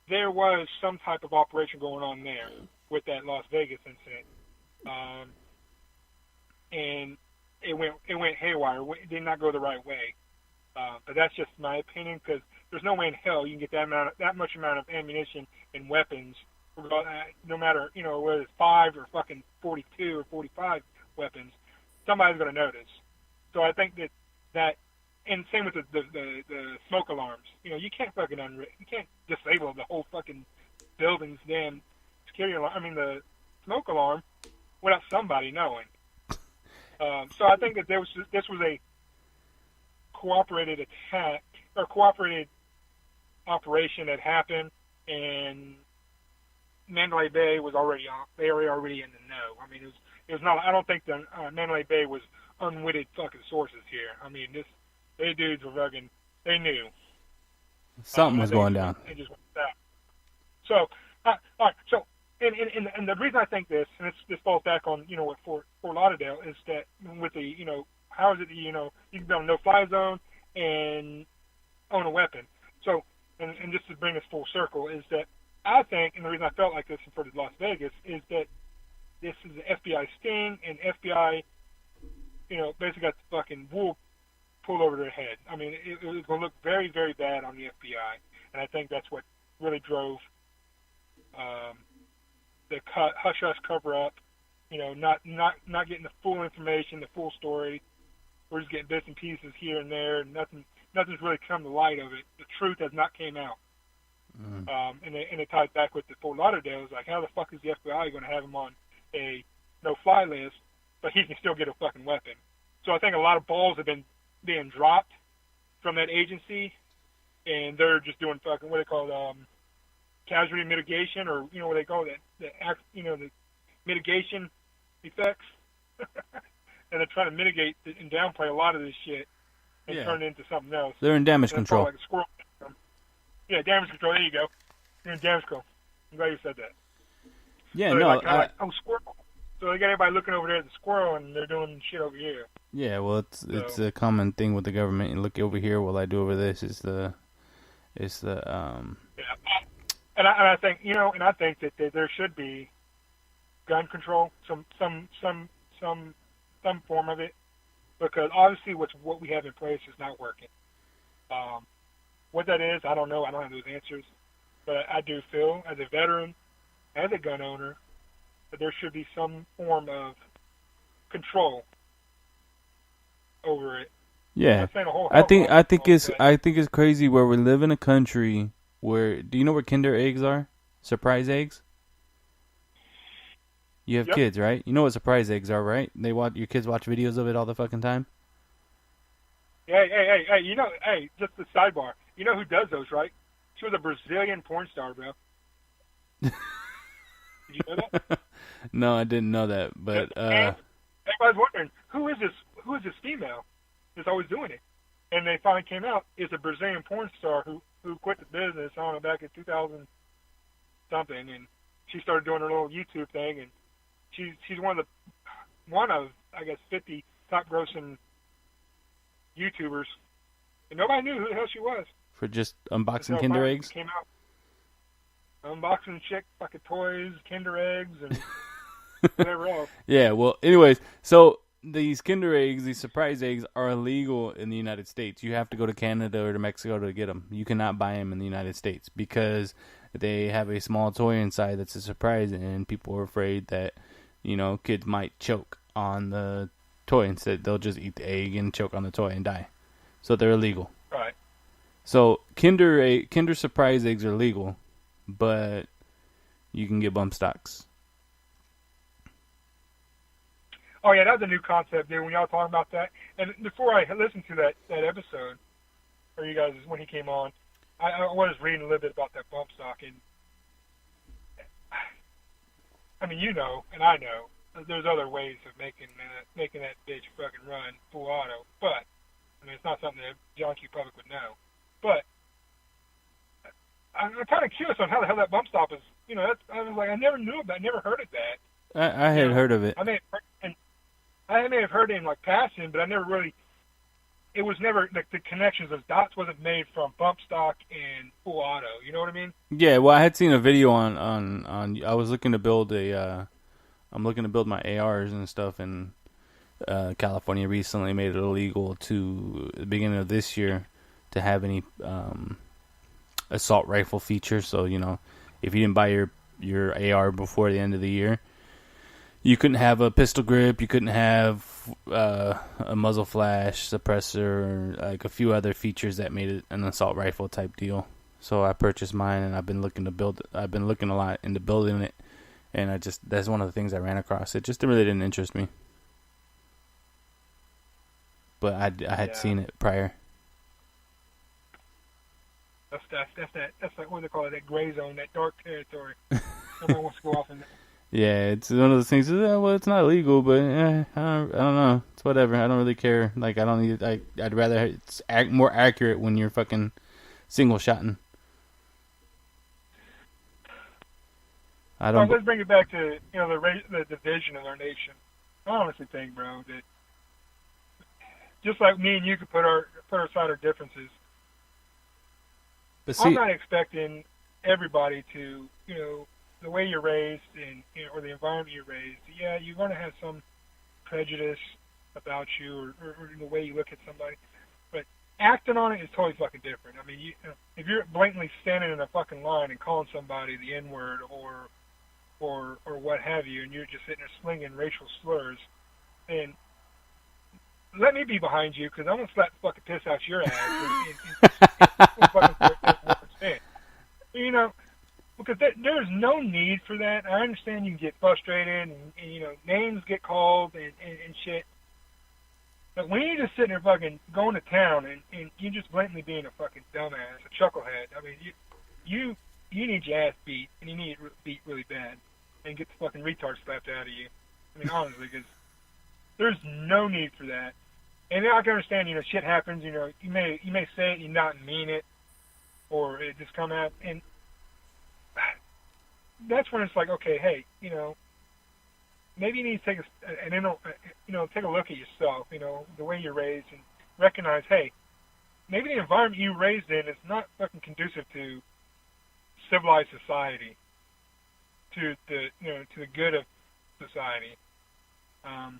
D: there was some type of operation going on there with that Las Vegas incident, and it went haywire. It did not go the right way. But that's just my opinion, because there's no way in hell you can get that much amount of ammunition and weapons, no matter whether it's 5 or fucking 42 or 45 weapons. Somebody's going to notice. So I think that. And same with the smoke alarms. You can't fucking you can't disable the whole fucking building's damn security alarm. I mean, the smoke alarm without somebody knowing. So I think that this was a cooperated attack or cooperated operation that happened, and Mandalay Bay was already on. They were already in the know. I mean, it was not. I don't think the Mandalay Bay was unwitted fucking sources here. I mean, they dudes were fucking. They knew
A: something was going down.
D: They just went down. So, all right. So, and the reason I think this, and this falls back on what Fort Lauderdale, is that with the how is it that you can be on a no-fly zone and own a weapon. So, and just to bring this full circle, is that I think, and the reason I felt like this for Las Vegas is that this is an FBI sting, and FBI, basically got the fucking wool pulled over their head. I mean, it was going to look very, very bad on the FBI, and I think that's what really drove the hush-hush cover-up. Not getting the full information, the full story. We're just getting bits and pieces here and there, and nothing's really come to light of it. The truth has not came out. And it ties back with the Fort Lauderdale. It's like, how the fuck is the FBI going to have him on a no-fly list, but he can still get a fucking weapon? So I think a lot of balls have been being dropped from that agency, and they're just doing fucking what they call casualty mitigation, or what they call the mitigation effects. And they're trying to mitigate and downplay a lot of this shit and turn it into something else.
A: They're in damage control.
D: Like a squirrel. Yeah, damage control. There you go. You're in damage control. I'm glad you said that.
A: Yeah,
D: so
A: no.
D: Squirrel. So they got everybody looking over there at the squirrel, and they're doing shit over here.
A: Yeah, well, it's a common thing with the government. You look over here, what I do over this is the.
D: Yeah, and I think I think that there should be gun control, some form of it, because obviously what we have in place is not working. What that is, I don't know. I don't have those answers, but I do feel, as a veteran, as a gun owner, that there should be some form of control over it.
A: Yeah, I think it's crazy where we live in a country where, do you know where Kinder eggs are? Surprise eggs. You have kids, right? You know what surprise eggs are, right? Your kids watch videos of it all the fucking time.
D: Hey! Just a sidebar. You know who does those, right? She was a Brazilian porn star, bro. Did you know that?
A: No, I didn't know that, but
D: everybody's wondering who is this female that's always doing it, and they finally came out. It's a Brazilian porn star who quit the business, I don't know, back in 2000 something, and she started doing her little YouTube thing, and she's one of I guess 50 top grossing YouTubers, and nobody knew who the hell she was.
A: For just unboxing Kinder eggs?
D: Came out. Unboxing chick fucking toys, Kinder eggs, and whatever else.
A: Yeah, well, anyways, so these Kinder eggs, these surprise eggs, are illegal in the United States. You have to go to Canada or to Mexico to get them. You cannot buy them in the United States because they have a small toy inside that's a surprise, and people are afraid that, kids might choke on the toy. Instead, they'll just eat the egg and choke on the toy and die. So they're illegal.
D: Right.
A: So Kinder surprise eggs are legal, but you can get bump stocks.
D: Oh yeah, that was a new concept, dude. When y'all talking about that, and before I listened to that episode, or you guys when he came on, I was reading a little bit about that bump stock, and I mean, and I know, there's other ways of making that bitch fucking run full auto, but I mean, it's not something that the junkie public would know. But I'm kind of curious on how the hell that bump stop is. I was like, I never knew about, I never heard of that.
A: I had heard of it.
D: I may have heard it in like passing, but I never really. It was never like the connections. Those dots wasn't made from bump stock and full auto. You know what I mean?
A: Yeah. Well, I had seen a video on. I was looking to build I'm looking to build my ARs and stuff, and California recently made it illegal to the beginning of this year to have any assault rifle features. So if you didn't buy your AR before the end of the year, you couldn't have a pistol grip, you couldn't have a muzzle flash, suppressor, like a few other features that made it an assault rifle type deal. So I purchased mine, and I've been looking a lot into building it, and that's one of the things I ran across. It just really didn't interest me, but I had seen it prior. That's like what they call it, that gray zone, that dark territory. Nobody wants to go off in that. Yeah, it's one of those things. Well, it's not illegal, but I don't know. It's whatever. I don't really care. Like, I don't need. I'd rather it's more accurate when you're fucking single shotting.
D: Let's bring it back to the division of our nation. I honestly think, bro, that just like me and you could put aside our differences. I'm not expecting everybody to, the way you're raised and or the environment you're raised. Yeah, you're going to have some prejudice about you or the way you look at somebody. acting on it is totally fucking different. I mean, if you're blatantly standing in a fucking line and calling somebody the N-word or what have you, and you're just sitting there slinging racial slurs, and let me be behind you, because I'm going to slap the fucking piss out your ass. You know, because there's no need for that. I understand you can get frustrated and you know, names get called and shit. But when you're just sitting there fucking going to town and you're just blatantly being a fucking dumbass, a chucklehead, I mean, you need your ass beat, and you need it beat really bad, and get the fucking retard slapped out of you. I mean, honestly, because there's no need for that. And I can understand, you know, shit happens. You know, you may say it, you not mean it, or it just come out, and that's when it's like, okay, hey, you know, maybe you need to take take a look at yourself, you know, the way you're raised, and recognize, hey, maybe the environment you raised in is not fucking conducive to civilized society, to the good of society. And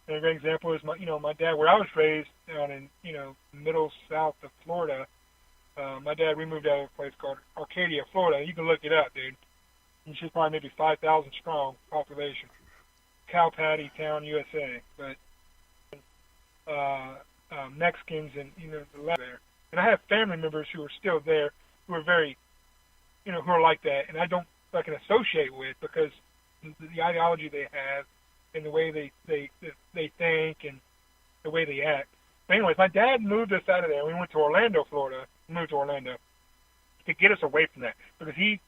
D: a great example is my dad, where I was raised down in, you know, middle south of Florida. My dad, we moved out of a place called Arcadia, Florida. You can look it up, dude. It's just probably maybe 5,000 strong population. Cow patty town, USA. But Mexicans and, you know, the left there. And I have family members who are still there who are very, you know, who are like that, and I don't fucking associate with, because the ideology they have and the way they think and the way they act. But anyways, my dad moved us out of there. We went to Orlando, Florida. We moved to Orlando to get us away from that, because he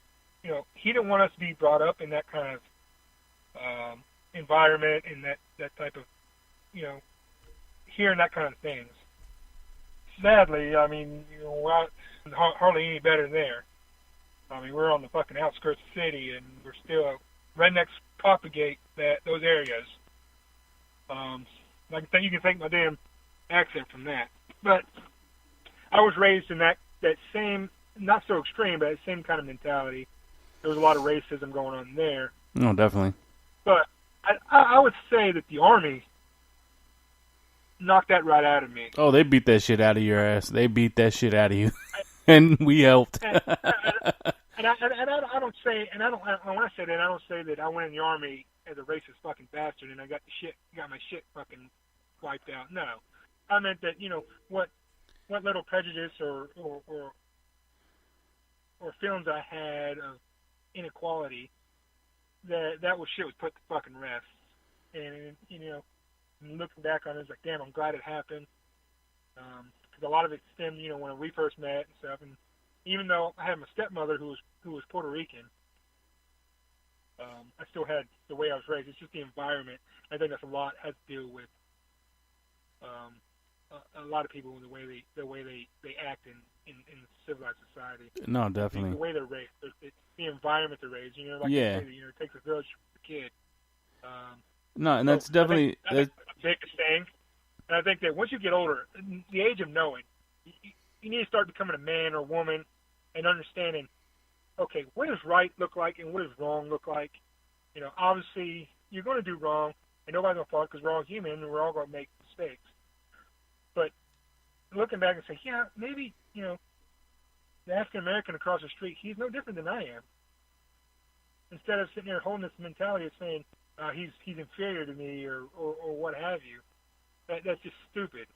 D: didn't want us to be brought up in that kind of environment and that type of, you know, hearing that kind of things. Sadly, I mean, you know, we're hardly any better there. I mean, we're on the fucking outskirts of the city, and we're still rednecks propagate those areas. You can thank my damn accent from that. But I was raised in that same, not so extreme, but that same kind of mentality. There was a lot of racism going on there.
A: No, definitely.
D: But I would say that the Army knocked that right out of me.
A: Oh, they beat that shit out of your ass. They beat that shit out of you. And we helped.
D: And I don't say, and I don't, when I say that, I don't say that I went in the Army as a racist fucking bastard and I got my shit fucking wiped out. No. I meant that, you know, what little prejudice or feelings I had of inequality, that was shit was put to fucking rest. And, you know, looking back on it, it's like, damn, I'm glad it happened. Because a lot of it stemmed, you know, when we first met and stuff. And even though I had my stepmother who was Puerto Rican, I still had the way I was raised. It's just the environment. I think that's a lot has to do with a lot of people and the way they act in civilized society.
A: No, definitely.
D: The way they're raised, it's the environment they're raised. You know, like
A: yeah.
D: you say, you know, it takes a village for a kid.
A: No, and that's definitely
D: that's the biggest thing. And I think that once you get older, the age of knowing, you need to start becoming a man or woman and understanding, okay, what does right look like and what does wrong look like? You know, obviously, you're going to do wrong, and nobody's going to fault because we're all human and we're all going to make mistakes. But looking back and saying, yeah, maybe, you know, the African-American across the street, he's no different than I am. Instead of sitting there holding this mentality of saying, he's inferior to me or what have you. That's just stupid.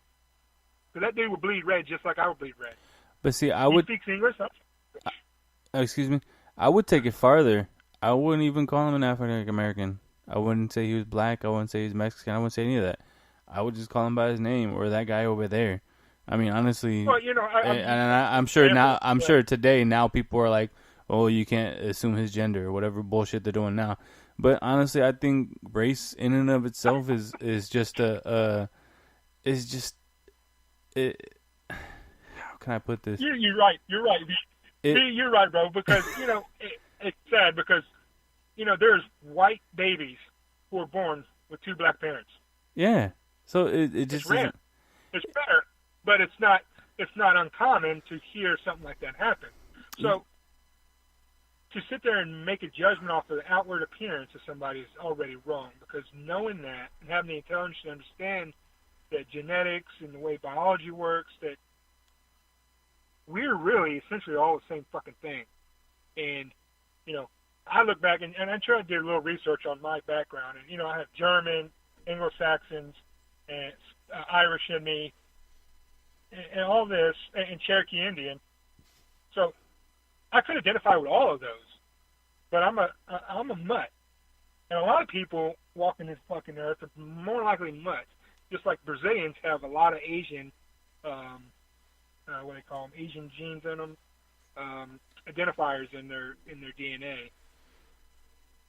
D: So that dude would bleed red just like I would bleed red.
A: But see,
D: He speaks English.
A: Excuse me. I would take it farther. I wouldn't even call him an African American. I wouldn't say he was black. I wouldn't say he's Mexican. I wouldn't say any of that. I would just call him by his name, or that guy over there. I mean, honestly,
D: well, you know,
A: I'm sure now. I'm sure today now people are like, "Oh, you can't assume his gender," or whatever bullshit they're doing now. But honestly, I think race in and of itself is just how can I put this?
D: You're right. You're right. You're right, bro. Because you know, it's sad because you know there's white babies who are born with two black parents.
A: Yeah. So it just
D: it's rare. It's better, but it's not uncommon to hear something like that happen. So to sit there and make a judgment off of the outward appearance of somebody is already wrong, because knowing that and having the intelligence to understand that genetics and the way biology works, that really essentially all the same fucking thing. And, you know, I look back and I tried to do a little research on my background. And, you know, I have German, Anglo-Saxons, and Irish in me, and all this, and Cherokee Indian. So I could identify with all of those. But I'm a mutt. And a lot of people walking this fucking earth are more likely mutts. Just like Brazilians have a lot of Asian, what do they call them, Asian genes in them, identifiers in their DNA.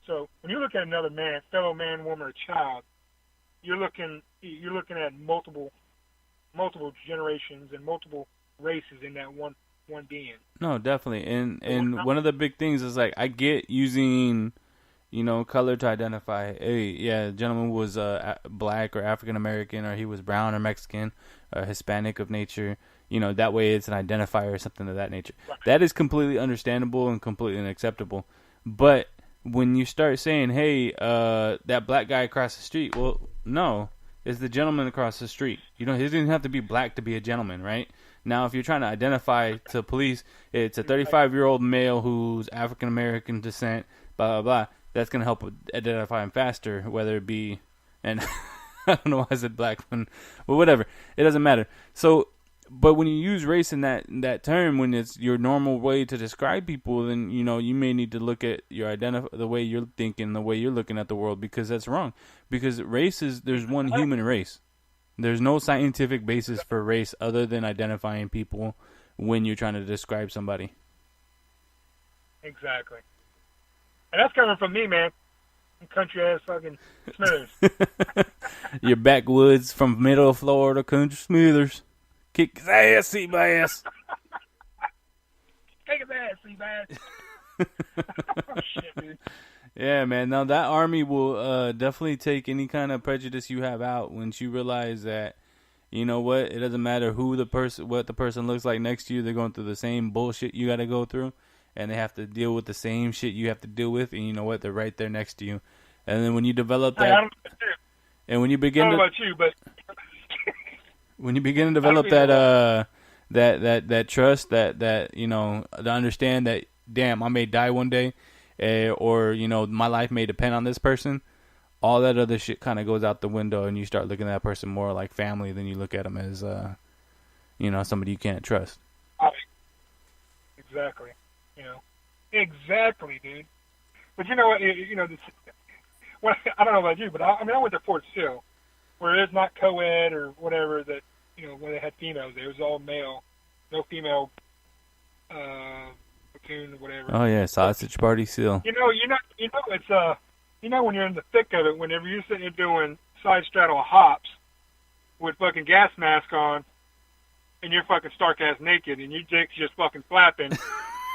D: So when you look at another man, fellow man, woman, or child, you're looking at multiple generations and multiple races in that one being.
A: No, definitely. And one of the big things is, like, I get using, you know, color to identify. Hey, yeah, the gentleman was black or African American, or he was brown or Mexican or Hispanic of nature. You know, that way it's an identifier or something of that nature.
D: Right.
A: That is completely understandable and completely unacceptable. But when you start saying, hey, that black guy across the street, well, no, it's the gentleman across the street. You know, he doesn't have to be black to be a gentleman, right? Now, if you're trying to identify to police, it's a 35-year-old male who's African American descent, blah, blah, blah. That's going to help identify him faster, whether it be, and I don't know why I said black one, but whatever. It doesn't matter. So, but when you use race in that term, when it's your normal way to describe people, then, you know, you may need to look at your the way you're thinking, the way you're looking at the world, because that's wrong. Because race is, there's one human race. There's no scientific basis for race other than identifying people when you're trying to describe somebody.
D: Exactly. And that's coming from me, man. Country ass fucking Smithers.
A: Your backwoods from middle of Florida, country Smithers. Kick his ass, Seabass.
D: Kick his ass, Seabass. Oh, shit, dude.
A: Yeah, man. Now, that army will definitely take any kind of prejudice you have out once you realize that, you know what, it doesn't matter what the person looks like next to you. They're going through the same bullshit you got to go through, and they have to deal with the same shit you have to deal with, and you know what, they're right there next to you. And then when you develop that,
D: I don't know
A: and when you begin
D: I don't
A: to,
D: know about you, but
A: when you begin to develop that trust, that you know, to understand that, damn, I may die one day, or, you know, my life may depend on this person, all that other shit kind of goes out the window, and you start looking at that person more like family than you look at them as, you know, somebody you can't trust.
D: Exactly. You know, exactly, dude. But you know what? You know, well, I don't know about you, but I went to Fort Sill, where it's not co-ed or whatever. That, you know, where they had females, it was all male, no female platoon or whatever.
A: Oh yeah, sausage party Sill.
D: You know, it's you know, when you're in the thick of it, whenever you're sitting there doing side straddle hops with fucking gas mask on, and you're fucking stark ass naked, and your dick's just fucking flapping,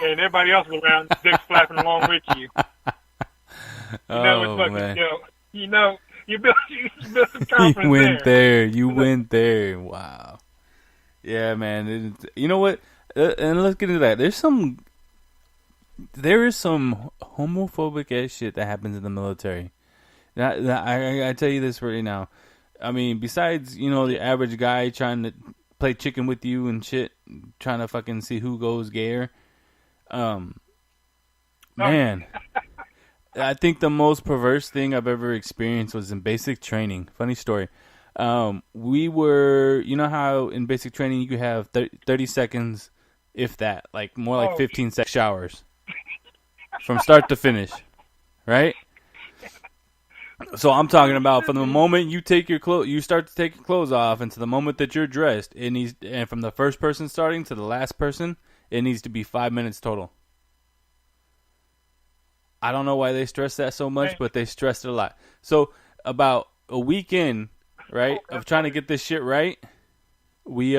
D: and everybody else around, dick's flapping along with you. You know, it's fucking,
A: man.
D: You build some confidence.
A: You went there. You went there. Wow. Yeah, man. You know what? And let's get into that. There is some homophobic ass shit that happens in the military. I tell you this right now. I mean, besides, you know, the average guy trying to play chicken with you and shit, trying to fucking see who goes gayer. Man, I think the most perverse thing I've ever experienced was in basic training. Funny story. We were, you know how in basic training you could have 30 seconds, if that, like more like 15 second showers from start to finish, right? So I'm talking about from the moment you take your you start to take your clothes off, and to the moment that you're dressed, and from the first person starting to the last person, it needs to be 5 minutes total. I don't know why they stress that so much, but they stress it a lot. So about a weekend, right, of trying to get this shit right, we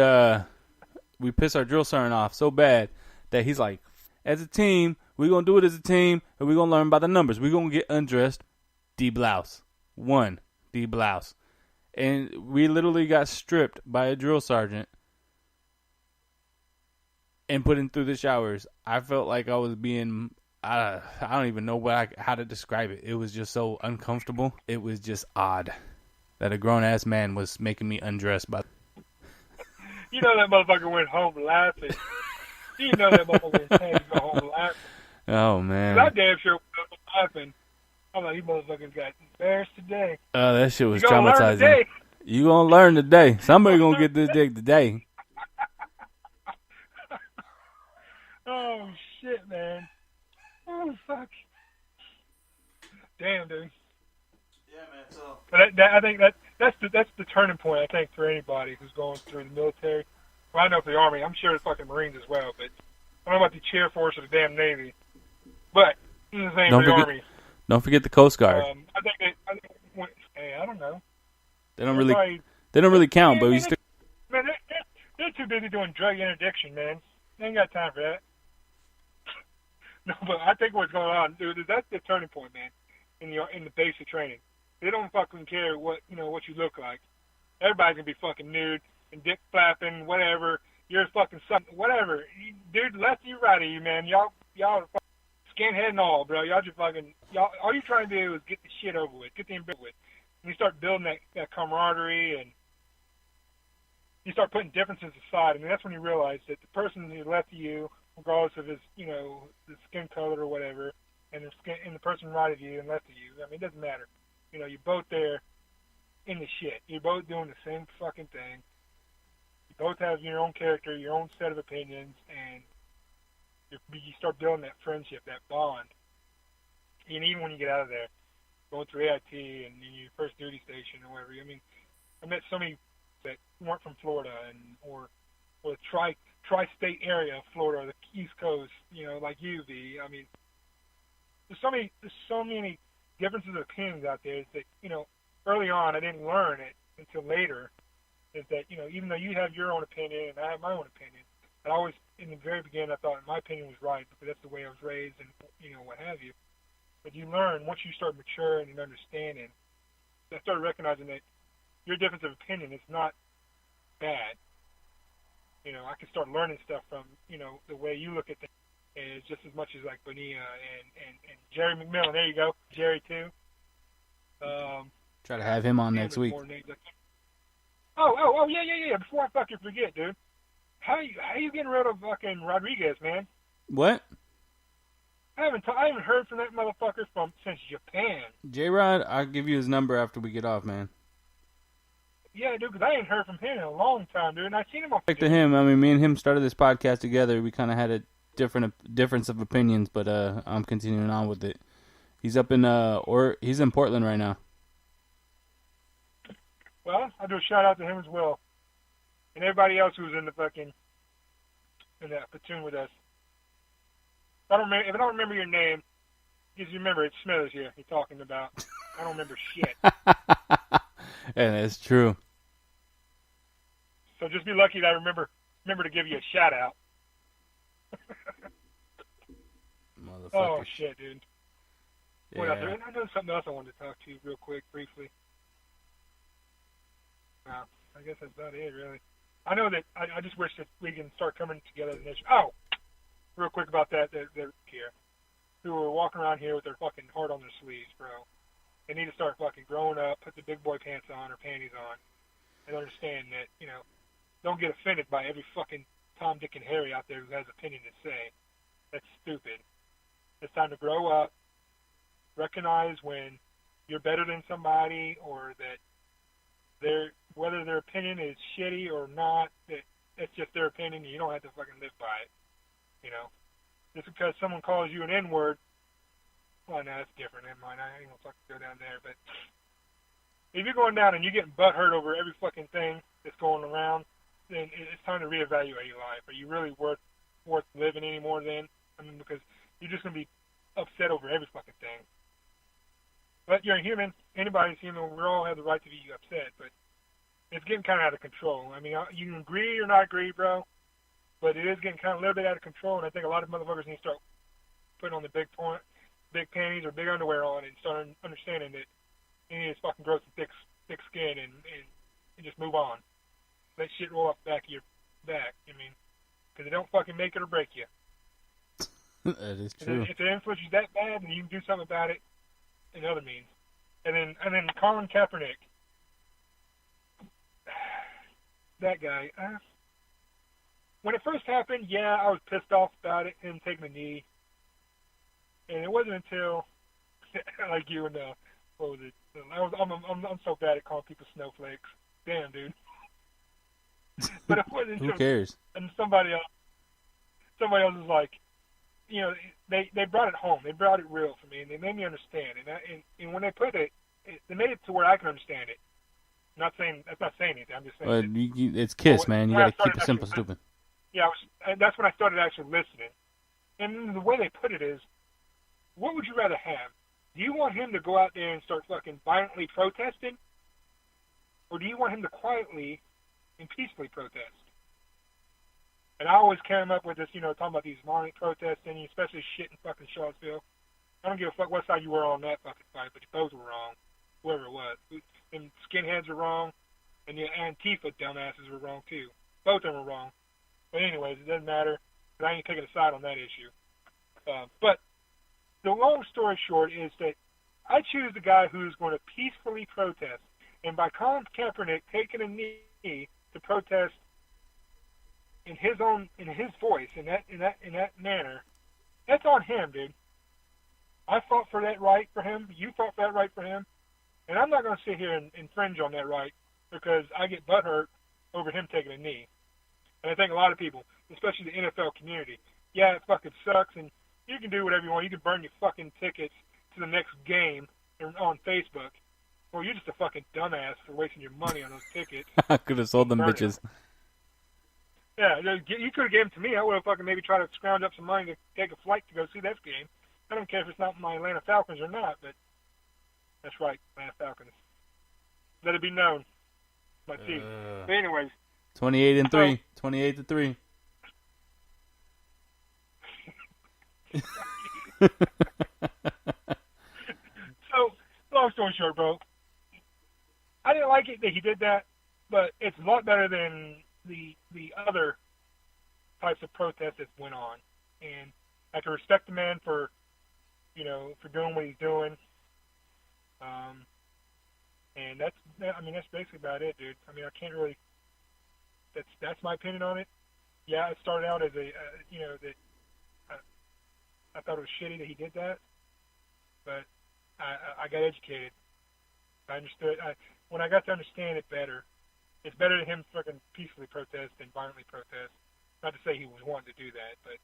A: piss our drill sergeant off so bad that he's like, as a team, we're going to do it as a team, and we're going to learn by the numbers. We're going to get undressed, D-blouse. 1, D-blouse. And we literally got stripped by a drill sergeant and put in through the showers. I felt like I was being... I don't even know how to describe it. It was just so uncomfortable. It was just odd that a grown-ass man was making me undress. You
D: know that motherfucker went home laughing. You know that motherfucker was paying to go home laughing.
A: Oh,
D: 'Cause
A: man.
D: I damn sure was laughing. I'm like, these motherfuckers got embarrassed today.
A: Oh, that shit was
D: You gonna learn
A: traumatizing.
D: today.
A: You gonna learn today. Somebody gonna get this dick today.
D: Oh shit, man. Oh fuck. Damn, dude.
A: Yeah, man. So
D: But I think that's the turning point. I think for anybody who's going through the military. Well, I know for the Army, I'm sure the fucking Marines as well. But I don't know about the Chair Force or the damn Navy. But it's the same for the Army.
A: Don't forget the Coast Guard.
D: I think hey, I don't know.
A: They don't really count, but we still.
D: Man, they're too busy doing drug interdiction, man. They ain't got time for that. No, but I think what's going on, dude, is that's the turning point, man. In the basic training, they don't fucking care what you look like. Everybody's gonna be fucking nude and dick flapping, whatever. You're fucking something, whatever. Dude, lefty, righty, man. Y'all are fucking skinhead and all, bro. Y'all just fucking all you're trying to do is get the shit over with, get the over with. And you start building that camaraderie, and you start putting differences aside, and that's when you realize that the person who left you, regardless of his, the skin color or whatever, and the person right of you and left of you, I mean, it doesn't matter. You're both there in the shit. You're both doing the same fucking thing. You both have your own character, your own set of opinions, and you start building that friendship, that bond. And even when you get out of there, going through AIT and your first duty station or whatever, I mean, I met so many that weren't from Florida or the tri-state area of Florida, or the East Coast, like you, V. I mean, there's so many differences of opinions out there that, early on I didn't learn it until later, is that, even though you have your own opinion and I have my own opinion, I always, in the very beginning, I thought my opinion was right because that's the way I was raised and, what have you. But you learn, once you start maturing and understanding, I started recognizing that your difference of opinion is not bad. I can start learning stuff from, the way you look at things. And it's just as much as like Bonilla and Jerry McMillan. There you go. Jerry, too.
A: Try to have him on next week.
D: Oh, yeah. Before I fucking forget, dude. How you getting rid of fucking Rodriguez, man?
A: What?
D: I haven't heard from that motherfucker since Japan.
A: J-Rod, I'll give you his number after we get off, man.
D: Yeah, dude, because I ain't heard from him in a long time, dude. And I seen him on.
A: Back to him. I mean, me and him started this podcast together. We kind of had a difference of opinions, but I'm continuing on with it. He's up in he's in Portland right now.
D: Well, I'll do a shout out to him as well, and everybody else who's in that platoon with us. If I don't remember your name, just remember it's Smithers here. You're talking about. I don't remember shit.
A: And it's true.
D: So just be lucky that I remember to give you a shout out. Oh shit, dude.
A: Yeah.
D: What else? I know something else I wanted to talk to you real quick, briefly. I guess that's about it, really. I know that I just wish that we can start coming together as a nation. Oh, real quick about that. They're here, who are walking around here with their fucking heart on their sleeves, bro. They need to start fucking growing up, put the big boy pants on or panties on, and understand that, don't get offended by every fucking Tom, Dick, and Harry out there who has opinion to say. That's stupid. It's time to grow up, recognize when you're better than somebody, or that whether their opinion is shitty or not, that's just their opinion and you don't have to fucking live by it. Just because someone calls you an N-word, well, no, that's different. Never mind. I ain't gonna fucking go down there. But if you're going down and you're getting butthurt over every fucking thing that's going around, then it's time to reevaluate your life. Are you really worth living anymore then? I mean, because you're just gonna be upset over every fucking thing. But you're a human. Anybody's human. We all have the right to be upset. But it's getting kind of out of control. I mean, you can agree or not agree, bro, but it is getting kind of a little bit out of control. And I think a lot of motherfuckers need to start putting on the big panties or big underwear on and start understanding that you need to fucking grow some thick skin and just move on. Let shit roll off the back of your back. I mean, because it don't fucking make it or break you.
A: That is true.
D: If it influences that bad, then you can do something about it in other means. And then Colin Kaepernick, that guy, when it first happened, yeah, I was pissed off about it, him taking a knee. And it wasn't until, like you and what was it? I'm so bad at calling people snowflakes. Damn, dude. But it wasn't
A: Who
D: until
A: cares?
D: and somebody else was like, you know, they brought it home. They brought it real for me, and they made me understand. And when they put it, they made it to where I can understand it. That's not saying anything. I'm just saying.
A: Well, it's Kiss, man. You
D: when I
A: gotta keep
D: started
A: it simple,
D: actually-
A: stupid.
D: Yeah, that's when I started actually listening. And the way they put it is, what would you rather have? Do you want him to go out there and start fucking violently protesting? Or do you want him to quietly and peacefully protest? And I always came up with this, you know, talking about these violent protesting, especially shit in fucking Charlottesville. I don't give a fuck what side you were on that fucking fight, but you both were wrong. Whoever it was. And skinheads are wrong, and the Antifa dumbasses were wrong too. Both of them were wrong. But anyways, it doesn't matter, because I ain't taking a side on that issue. But the long story short is that I choose the guy who's going to peacefully protest. And by Colin Kaepernick taking a knee to protest in his voice, in that manner, that's on him, dude. I fought for that right for him. You fought for that right for him. And I'm not going to sit here and infringe on that right because I get butthurt over him taking a knee. And I think a lot of people, especially the NFL community, yeah, it fucking sucks, and you can do whatever you want. You can burn your fucking tickets to the next game on Facebook. Well, you're just a fucking dumbass for wasting your money on those tickets.
A: I could have sold them bitches.
D: Yeah, you could have given them to me. I would have fucking maybe tried to scrounge up some money to take a flight to go see that game. I don't care if it's not my Atlanta Falcons or not, but that's right, Atlanta Falcons. Let it be known. My team. But anyways.
A: 28-3. 28-3.
D: So, long story short, bro, I didn't like it that he did that, but it's a lot better than the other types of protests that went on. And I can respect the man for, you know, for doing what he's doing. And that's basically about it, dude. I mean, I can't really. That's my opinion on it. Yeah, it started out as a, you know, that I thought it was shitty that he did that, but I got educated. I understood. When I got to understand it better, it's better to him fucking peacefully protest than violently protest. Not to say he was wanting to do that, but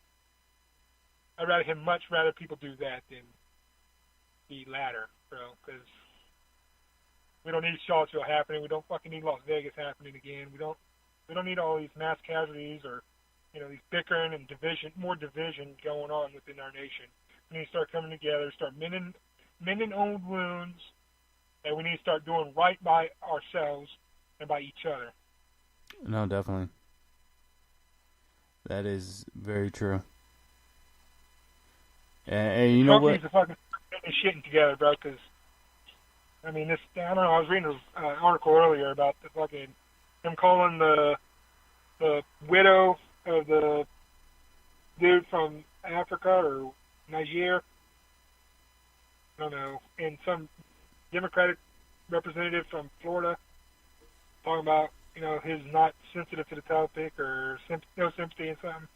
D: I'd much rather people do that than the latter, bro, because we don't need Charlottesville happening. We don't fucking need Las Vegas happening again. We don't need all these mass casualties or, you know, these bickering and more division going on within our nation. We need to start coming together, start mending old wounds, and we need to start doing right by ourselves and by each other.
A: No, definitely. That is very true. And you know what?
D: Companies are fucking getting shitting together, bro, because, I mean, I don't know, I was reading an article earlier about the fucking, him calling the widow of the dude from Africa or Niger, I don't know, and some Democratic representative from Florida talking about, you know, his not sensitive to the topic or no sympathy and something.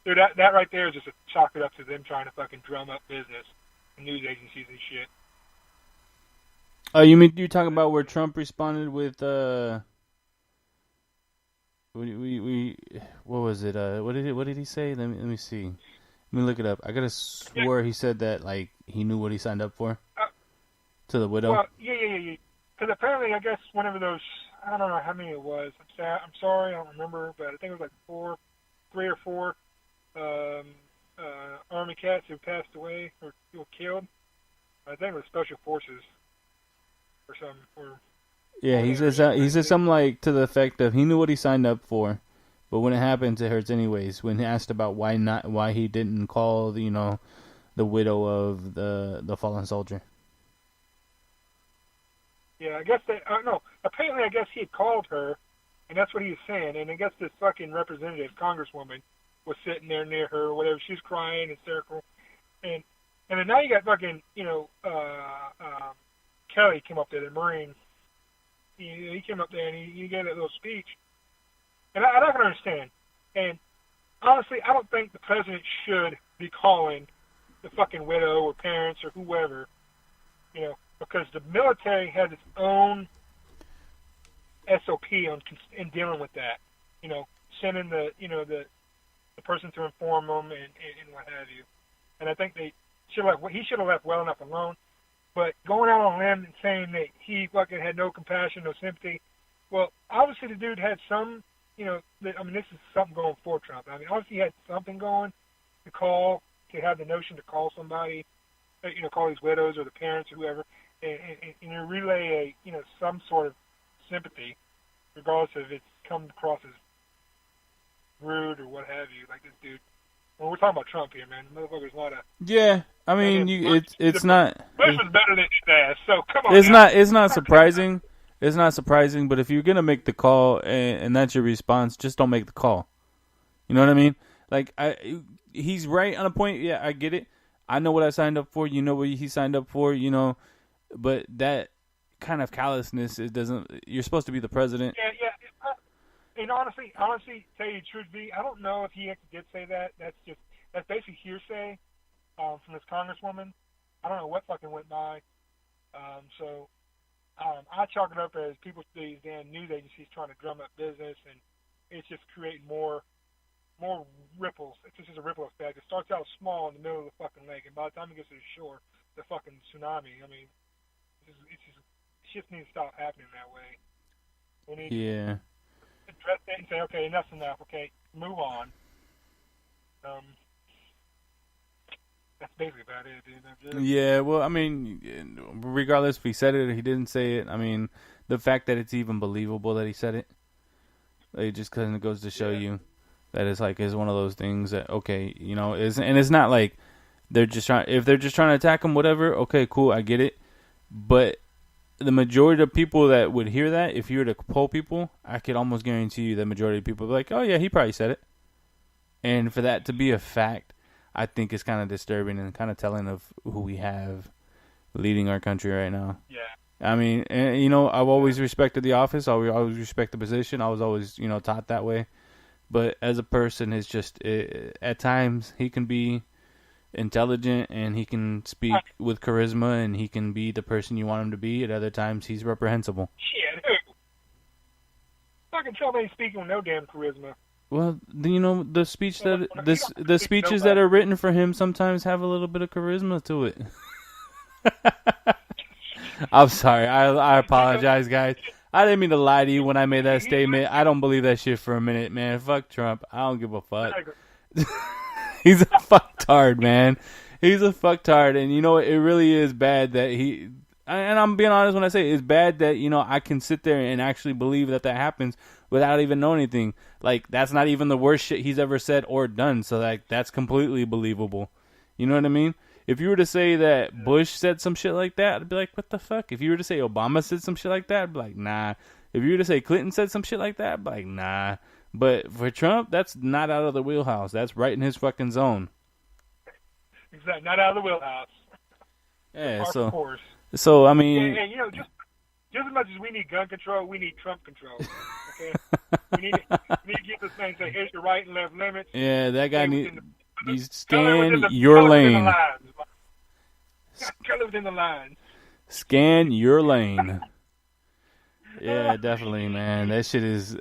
D: Dude, that right there is just a chalk it up to them trying to fucking drum up business and news agencies and shit.
A: Oh, you mean you're talking about where Trump responded with what was it? What did he say? Let me see. Let me look it up. I gotta swear he said that like he knew what he signed up for to the widow.
D: Well, yeah. Because apparently, I guess whenever those, I don't know how many it was. I'm sorry, I don't remember, but I think it was like 3 or 4 Army cats who passed away or were killed. I think it was Special Forces or something.
A: Yeah, he said something like to the effect of he knew what he signed up for, but when it happens, it hurts anyways. When he asked about why he didn't call the widow of the fallen soldier.
D: Yeah, I guess no. Apparently, I guess he had called her, and that's what he was saying. And I guess this fucking representative, congresswoman, was sitting there near her or whatever. She's crying, hysterical, and then now you got fucking Kelly came up there, the Marine. He came up there and he gave that little speech. And I don't understand. And honestly, I don't think the president should be calling the fucking widow or parents or whoever, because the military has its own SOP in dealing with that. Sending the person to inform them and what have you. And I think he should have left well enough alone. But going out on a limb and saying that he fucking had no compassion, no sympathy, well, obviously the dude had some, this is something going for Trump. I mean, obviously he had something going to have the notion to call somebody, call these widows or the parents or whoever, and relay some sort of sympathy, regardless if it's come across as rude or what have you, like this dude. Well, we're talking about Trump here, man. The motherfucker's not a...
A: Yeah, I mean, it's not...
D: Bush was better than his ass, so come on.
A: It's not surprising. It's not surprising, but if you're going to make the call and that's your response, just don't make the call. You know what I mean? Like, he's right on a point. Yeah, I get it. I know what I signed up for. You know what he signed up for, But that kind of callousness, you're supposed to be the president.
D: Yeah. And honestly, tell you the truth, V, I don't know if he actually did say that. That's basically hearsay from this congresswoman. I don't know what fucking went by. I chalk it up as these damn news agencies trying to drum up business, and it's just creating more ripples. It's just a ripple effect. It starts out small in the middle of the fucking lake, and by the time it gets to the shore, the fucking tsunami. I mean, shit needs to stop happening that way. We need to address that and say, okay, enough's enough. Okay, move on. That's basically about it, dude.
A: Yeah, well, I mean, regardless if he said it or he didn't say it, I mean, the fact that it's even believable that he said it, it just kind of goes to show you that it's one of those things that, okay, and it's not like if they're just trying to attack him, whatever, okay, cool, I get it. But the majority of people that would hear that, if you were to poll people, I could almost guarantee you the majority of people would be like, oh yeah, he probably said it. And for that to be a fact, I think is kind of disturbing and kind of telling of who we have leading our country right now.
D: Yeah.
A: I mean, and, I've always respected the office. I always respect the position. I was always, taught that way. But as a person, it's just, at times, he can be intelligent and he can speak with charisma and he can be the person you want him to be. At other times, he's reprehensible.
D: Shit, who? Fucking Trump ain't speaking with no damn charisma.
A: Well, the speech the speeches that are written for him sometimes have a little bit of charisma to it. I'm sorry. I apologize, guys. I didn't mean to lie to you when I made that statement. I don't believe that shit for a minute, man. Fuck Trump. I don't give a fuck. He's a fucktard, man. He's a fucktard, and it really is bad that he. And I'm being honest when I say it's bad that I can sit there and actually believe that happens without even knowing anything. Like, that's not even the worst shit he's ever said or done. So that's completely believable. You know what I mean? If you were to say that Bush said some shit like that, I'd be like, what the fuck? If you were to say Obama said some shit like that, I'd be like, nah. If you were to say Clinton said some shit like that, I'd be like, nah. But for Trump, that's not out of the wheelhouse. That's right in his fucking zone.
D: Exactly. Not out of the wheelhouse.
A: Yeah,
D: Of course.
A: So, I mean...
D: Yeah, just as much as we need gun control, we need Trump control. Okay? we need to get this man and say, here's your right and left limits.
A: Yeah, that guy needs scan your lane.
D: Color within the lines.
A: Scan your lane. Yeah, definitely, man. That shit is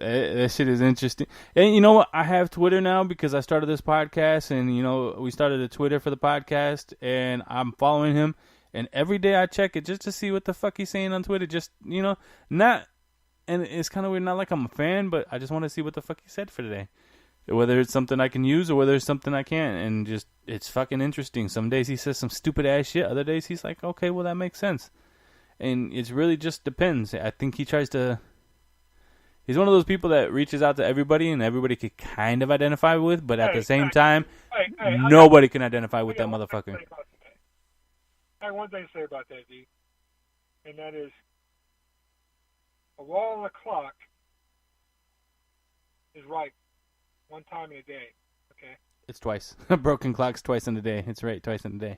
A: interesting. And you know what? I have Twitter now because I started this podcast, and we started a Twitter for the podcast, and I'm following him. And every day I check it just to see what the fuck he's saying on Twitter. Just, not, and it's kind of weird, not like I'm a fan, but I just want to see what the fuck he said for today. Whether it's something I can use or whether it's something I can't. And just, it's fucking interesting. Some days he says some stupid ass shit. Other days he's like, okay, well, that makes sense. And it's really just depends. I think he's one of those people that reaches out to everybody and everybody could kind of identify with, but at the same time, nobody can identify with that motherfucker.
D: I have one thing to say about that, D, and that is a wall on the clock is right one time in a day, okay?
A: It's twice. A broken clock's twice in a day. It's right twice in a day.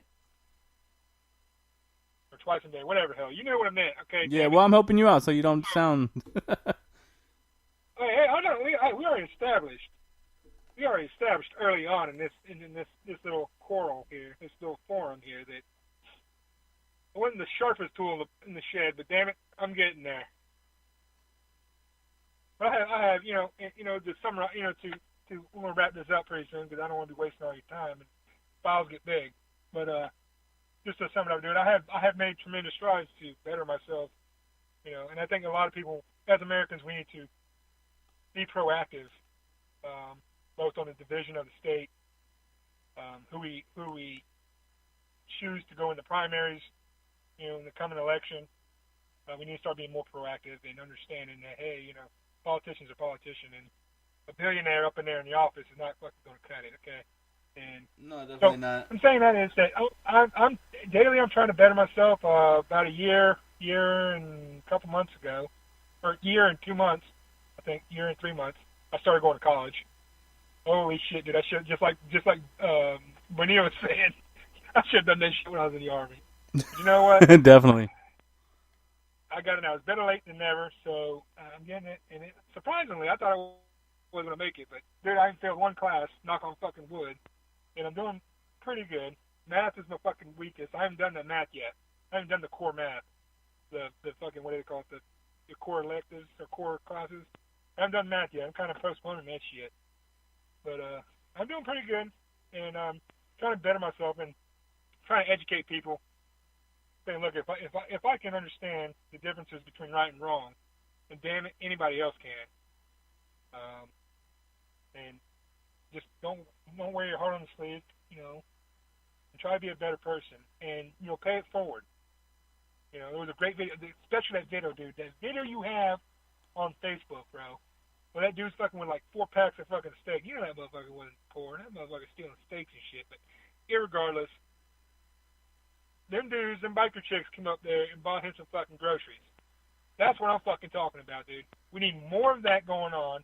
D: Or twice in a day, whatever the hell. You know what I meant, okay?
A: Yeah, well, I'm helping you out so you don't sound...
D: Hey, hold on. We already established we already established early on in this little quarrel here, this little forum here, that I wasn't the sharpest tool in the shed, but damn it, I'm getting there. But I have, to summarize, I'm gonna wrap this up pretty soon because I don't want to be wasting all your time and files get big. But just to sum it up, dude, I have made tremendous strides to better myself, and I think a lot of people, as Americans, we need to be proactive, both on the division of the state, who we choose to go in the primaries, in the coming election. We need to start being more proactive and understanding that, hey, politicians are politicians, and a billionaire up in there in the office is not fucking going to cut it, okay? And
A: no, definitely not.
D: I'm saying that is that I'm daily. I'm trying to better myself. About a year and a couple months ago, or a year and 2 months, I think, year and 3 months, I started going to college. Holy shit, dude! I should just like Benio was saying, I should have done that shit when I was in the Army. But you know what?
A: Definitely.
D: I got it now. It's better late than never, so I'm getting it. And surprisingly, I thought I wasn't going to make it, but dude, I failed one class, knock on fucking wood, and I'm doing pretty good. Math is my fucking weakest. I haven't done the math yet. I haven't done the core math, the fucking, what do they call it, the core electives or core classes. I haven't done math yet. I'm kind of postponing that shit. But I'm doing pretty good, and trying to better myself and trying to educate people. Saying, look, if I can understand the differences between right and wrong, then damn it, anybody else can. And just don't wear your heart on the sleeve, and try to be a better person, and pay it forward. It was a great video, especially that video, dude. That video you have on Facebook, bro. Well, that dude's fucking with like 4 packs of fucking steak. That motherfucker wasn't poor. That motherfucker stealing steaks and shit. But irregardless, them dudes, them biker chicks came up there and bought him some fucking groceries. That's what I'm fucking talking about, dude. We need more of that going on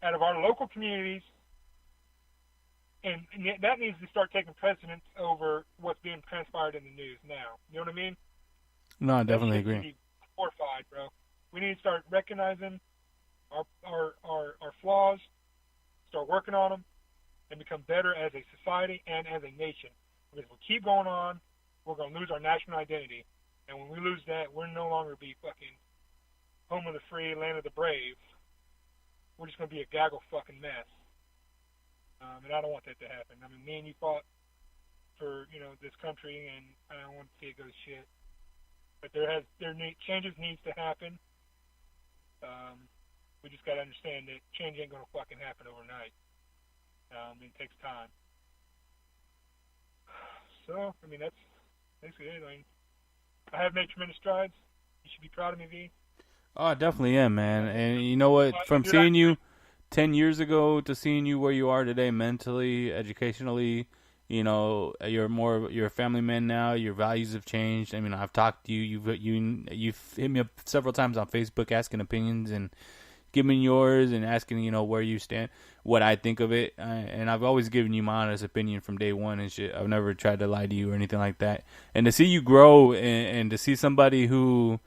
D: out of our local communities, and that needs to start taking precedence over what's being transpired in the news now. You know what I mean?
A: No, I definitely agree.
D: We need horrified, bro. We need to start recognizing our flaws, start working on them, and become better as a society and as a nation. Because if we keep going on, we're going to lose our national identity. And when we lose that, we're no longer be fucking home of the free, land of the brave. We're just going to be a gaggle fucking mess. And I don't want that to happen. I mean, me and you fought for, this country, and I don't want to see it go to shit. But changes needs to happen. We just got to understand that change ain't going to fucking happen overnight. It takes time. So, I mean, that's basically it. I mean, I have made tremendous strides. You should be proud of me, V.
A: Oh, I definitely am, man. And you know what? From seeing you 10 years ago to seeing you where you are today mentally, educationally, you're a family man now. Your values have changed. I mean, I've talked to you. You've hit me up several times on Facebook asking opinions and giving yours and asking, where you stand, what I think of it. And I've always given you my honest opinion from day one and shit. I've never tried to lie to you or anything like that. And to see you grow and to see somebody who,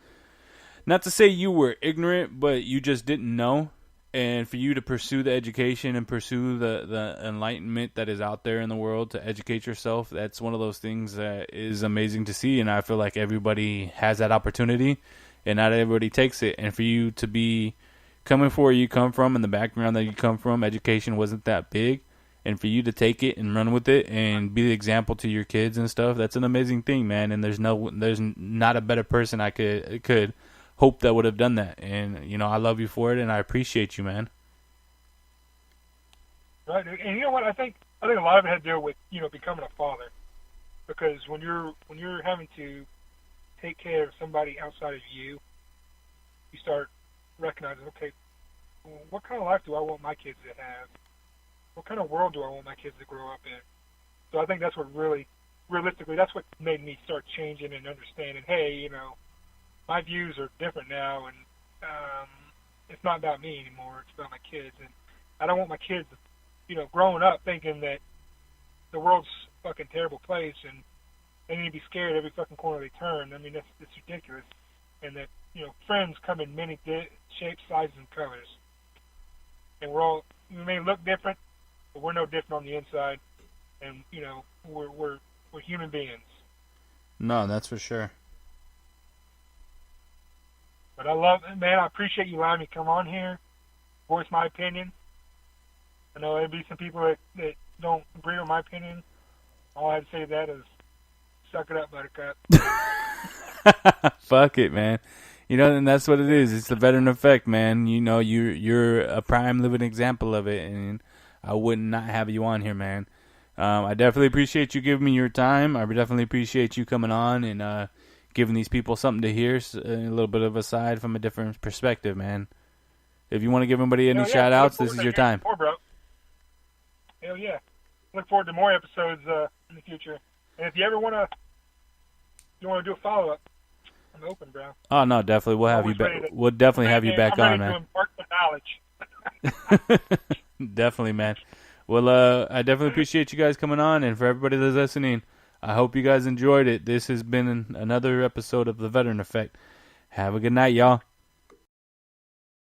A: not to say you were ignorant, but you just didn't know. And for you to pursue the education and pursue the enlightenment that is out there in the world to educate yourself, that's one of those things that is amazing to see. And I feel like everybody has that opportunity and not everybody takes it. And for you to be coming from where you come from and the background that you come from, education wasn't that big. And for you to take it and run with it and be the example to your kids and stuff, that's an amazing thing, man. And there's not a better person I could hope that would have done that. And, I love you for it, and I appreciate you, man.
D: Right, and you know what? I think a lot of it had to do with, becoming a father. Because when you're having to take care of somebody outside of you, you start recognizing, okay, what kind of life do I want my kids to have? What kind of world do I want my kids to grow up in? So I think that's what realistically, that's what made me start changing and understanding, hey, my views are different now, and it's not about me anymore. It's about my kids, and I don't want my kids, growing up thinking that the world's a fucking terrible place, and they need to be scared every fucking corner they turn. I mean, it's ridiculous, and that friends come in many shapes, sizes, and colors, and we may look different, but we're no different on the inside, and we're human beings.
A: No, that's for sure.
D: But I appreciate you allowing me to come on here, voice my opinion. I know there'll be some people that don't agree with my opinion. All I have to say to that is, suck it up, buttercup.
A: Fuck it, man. And that's what it is. It's the veteran effect, man. You're a prime living example of it, and I would not have you on here, man. I definitely appreciate you giving me your time. I definitely appreciate you coming on and giving these people something to hear, a little bit of a side from a different perspective, man. If you want to give anybody any shout-outs, this is your time.
D: More, bro. Hell yeah. Look forward to more episodes in the future. And if you ever want to do a follow-up, I'm open, bro.
A: Oh, no, definitely. We'll have you back. We'll definitely have you back on, man.
D: I'm ready to impart the knowledge.
A: Definitely, man. Well, I definitely appreciate you guys coming on, and for everybody that's listening, I hope you guys enjoyed it. This has been another episode of The Veteran Effect. Have a good night, y'all.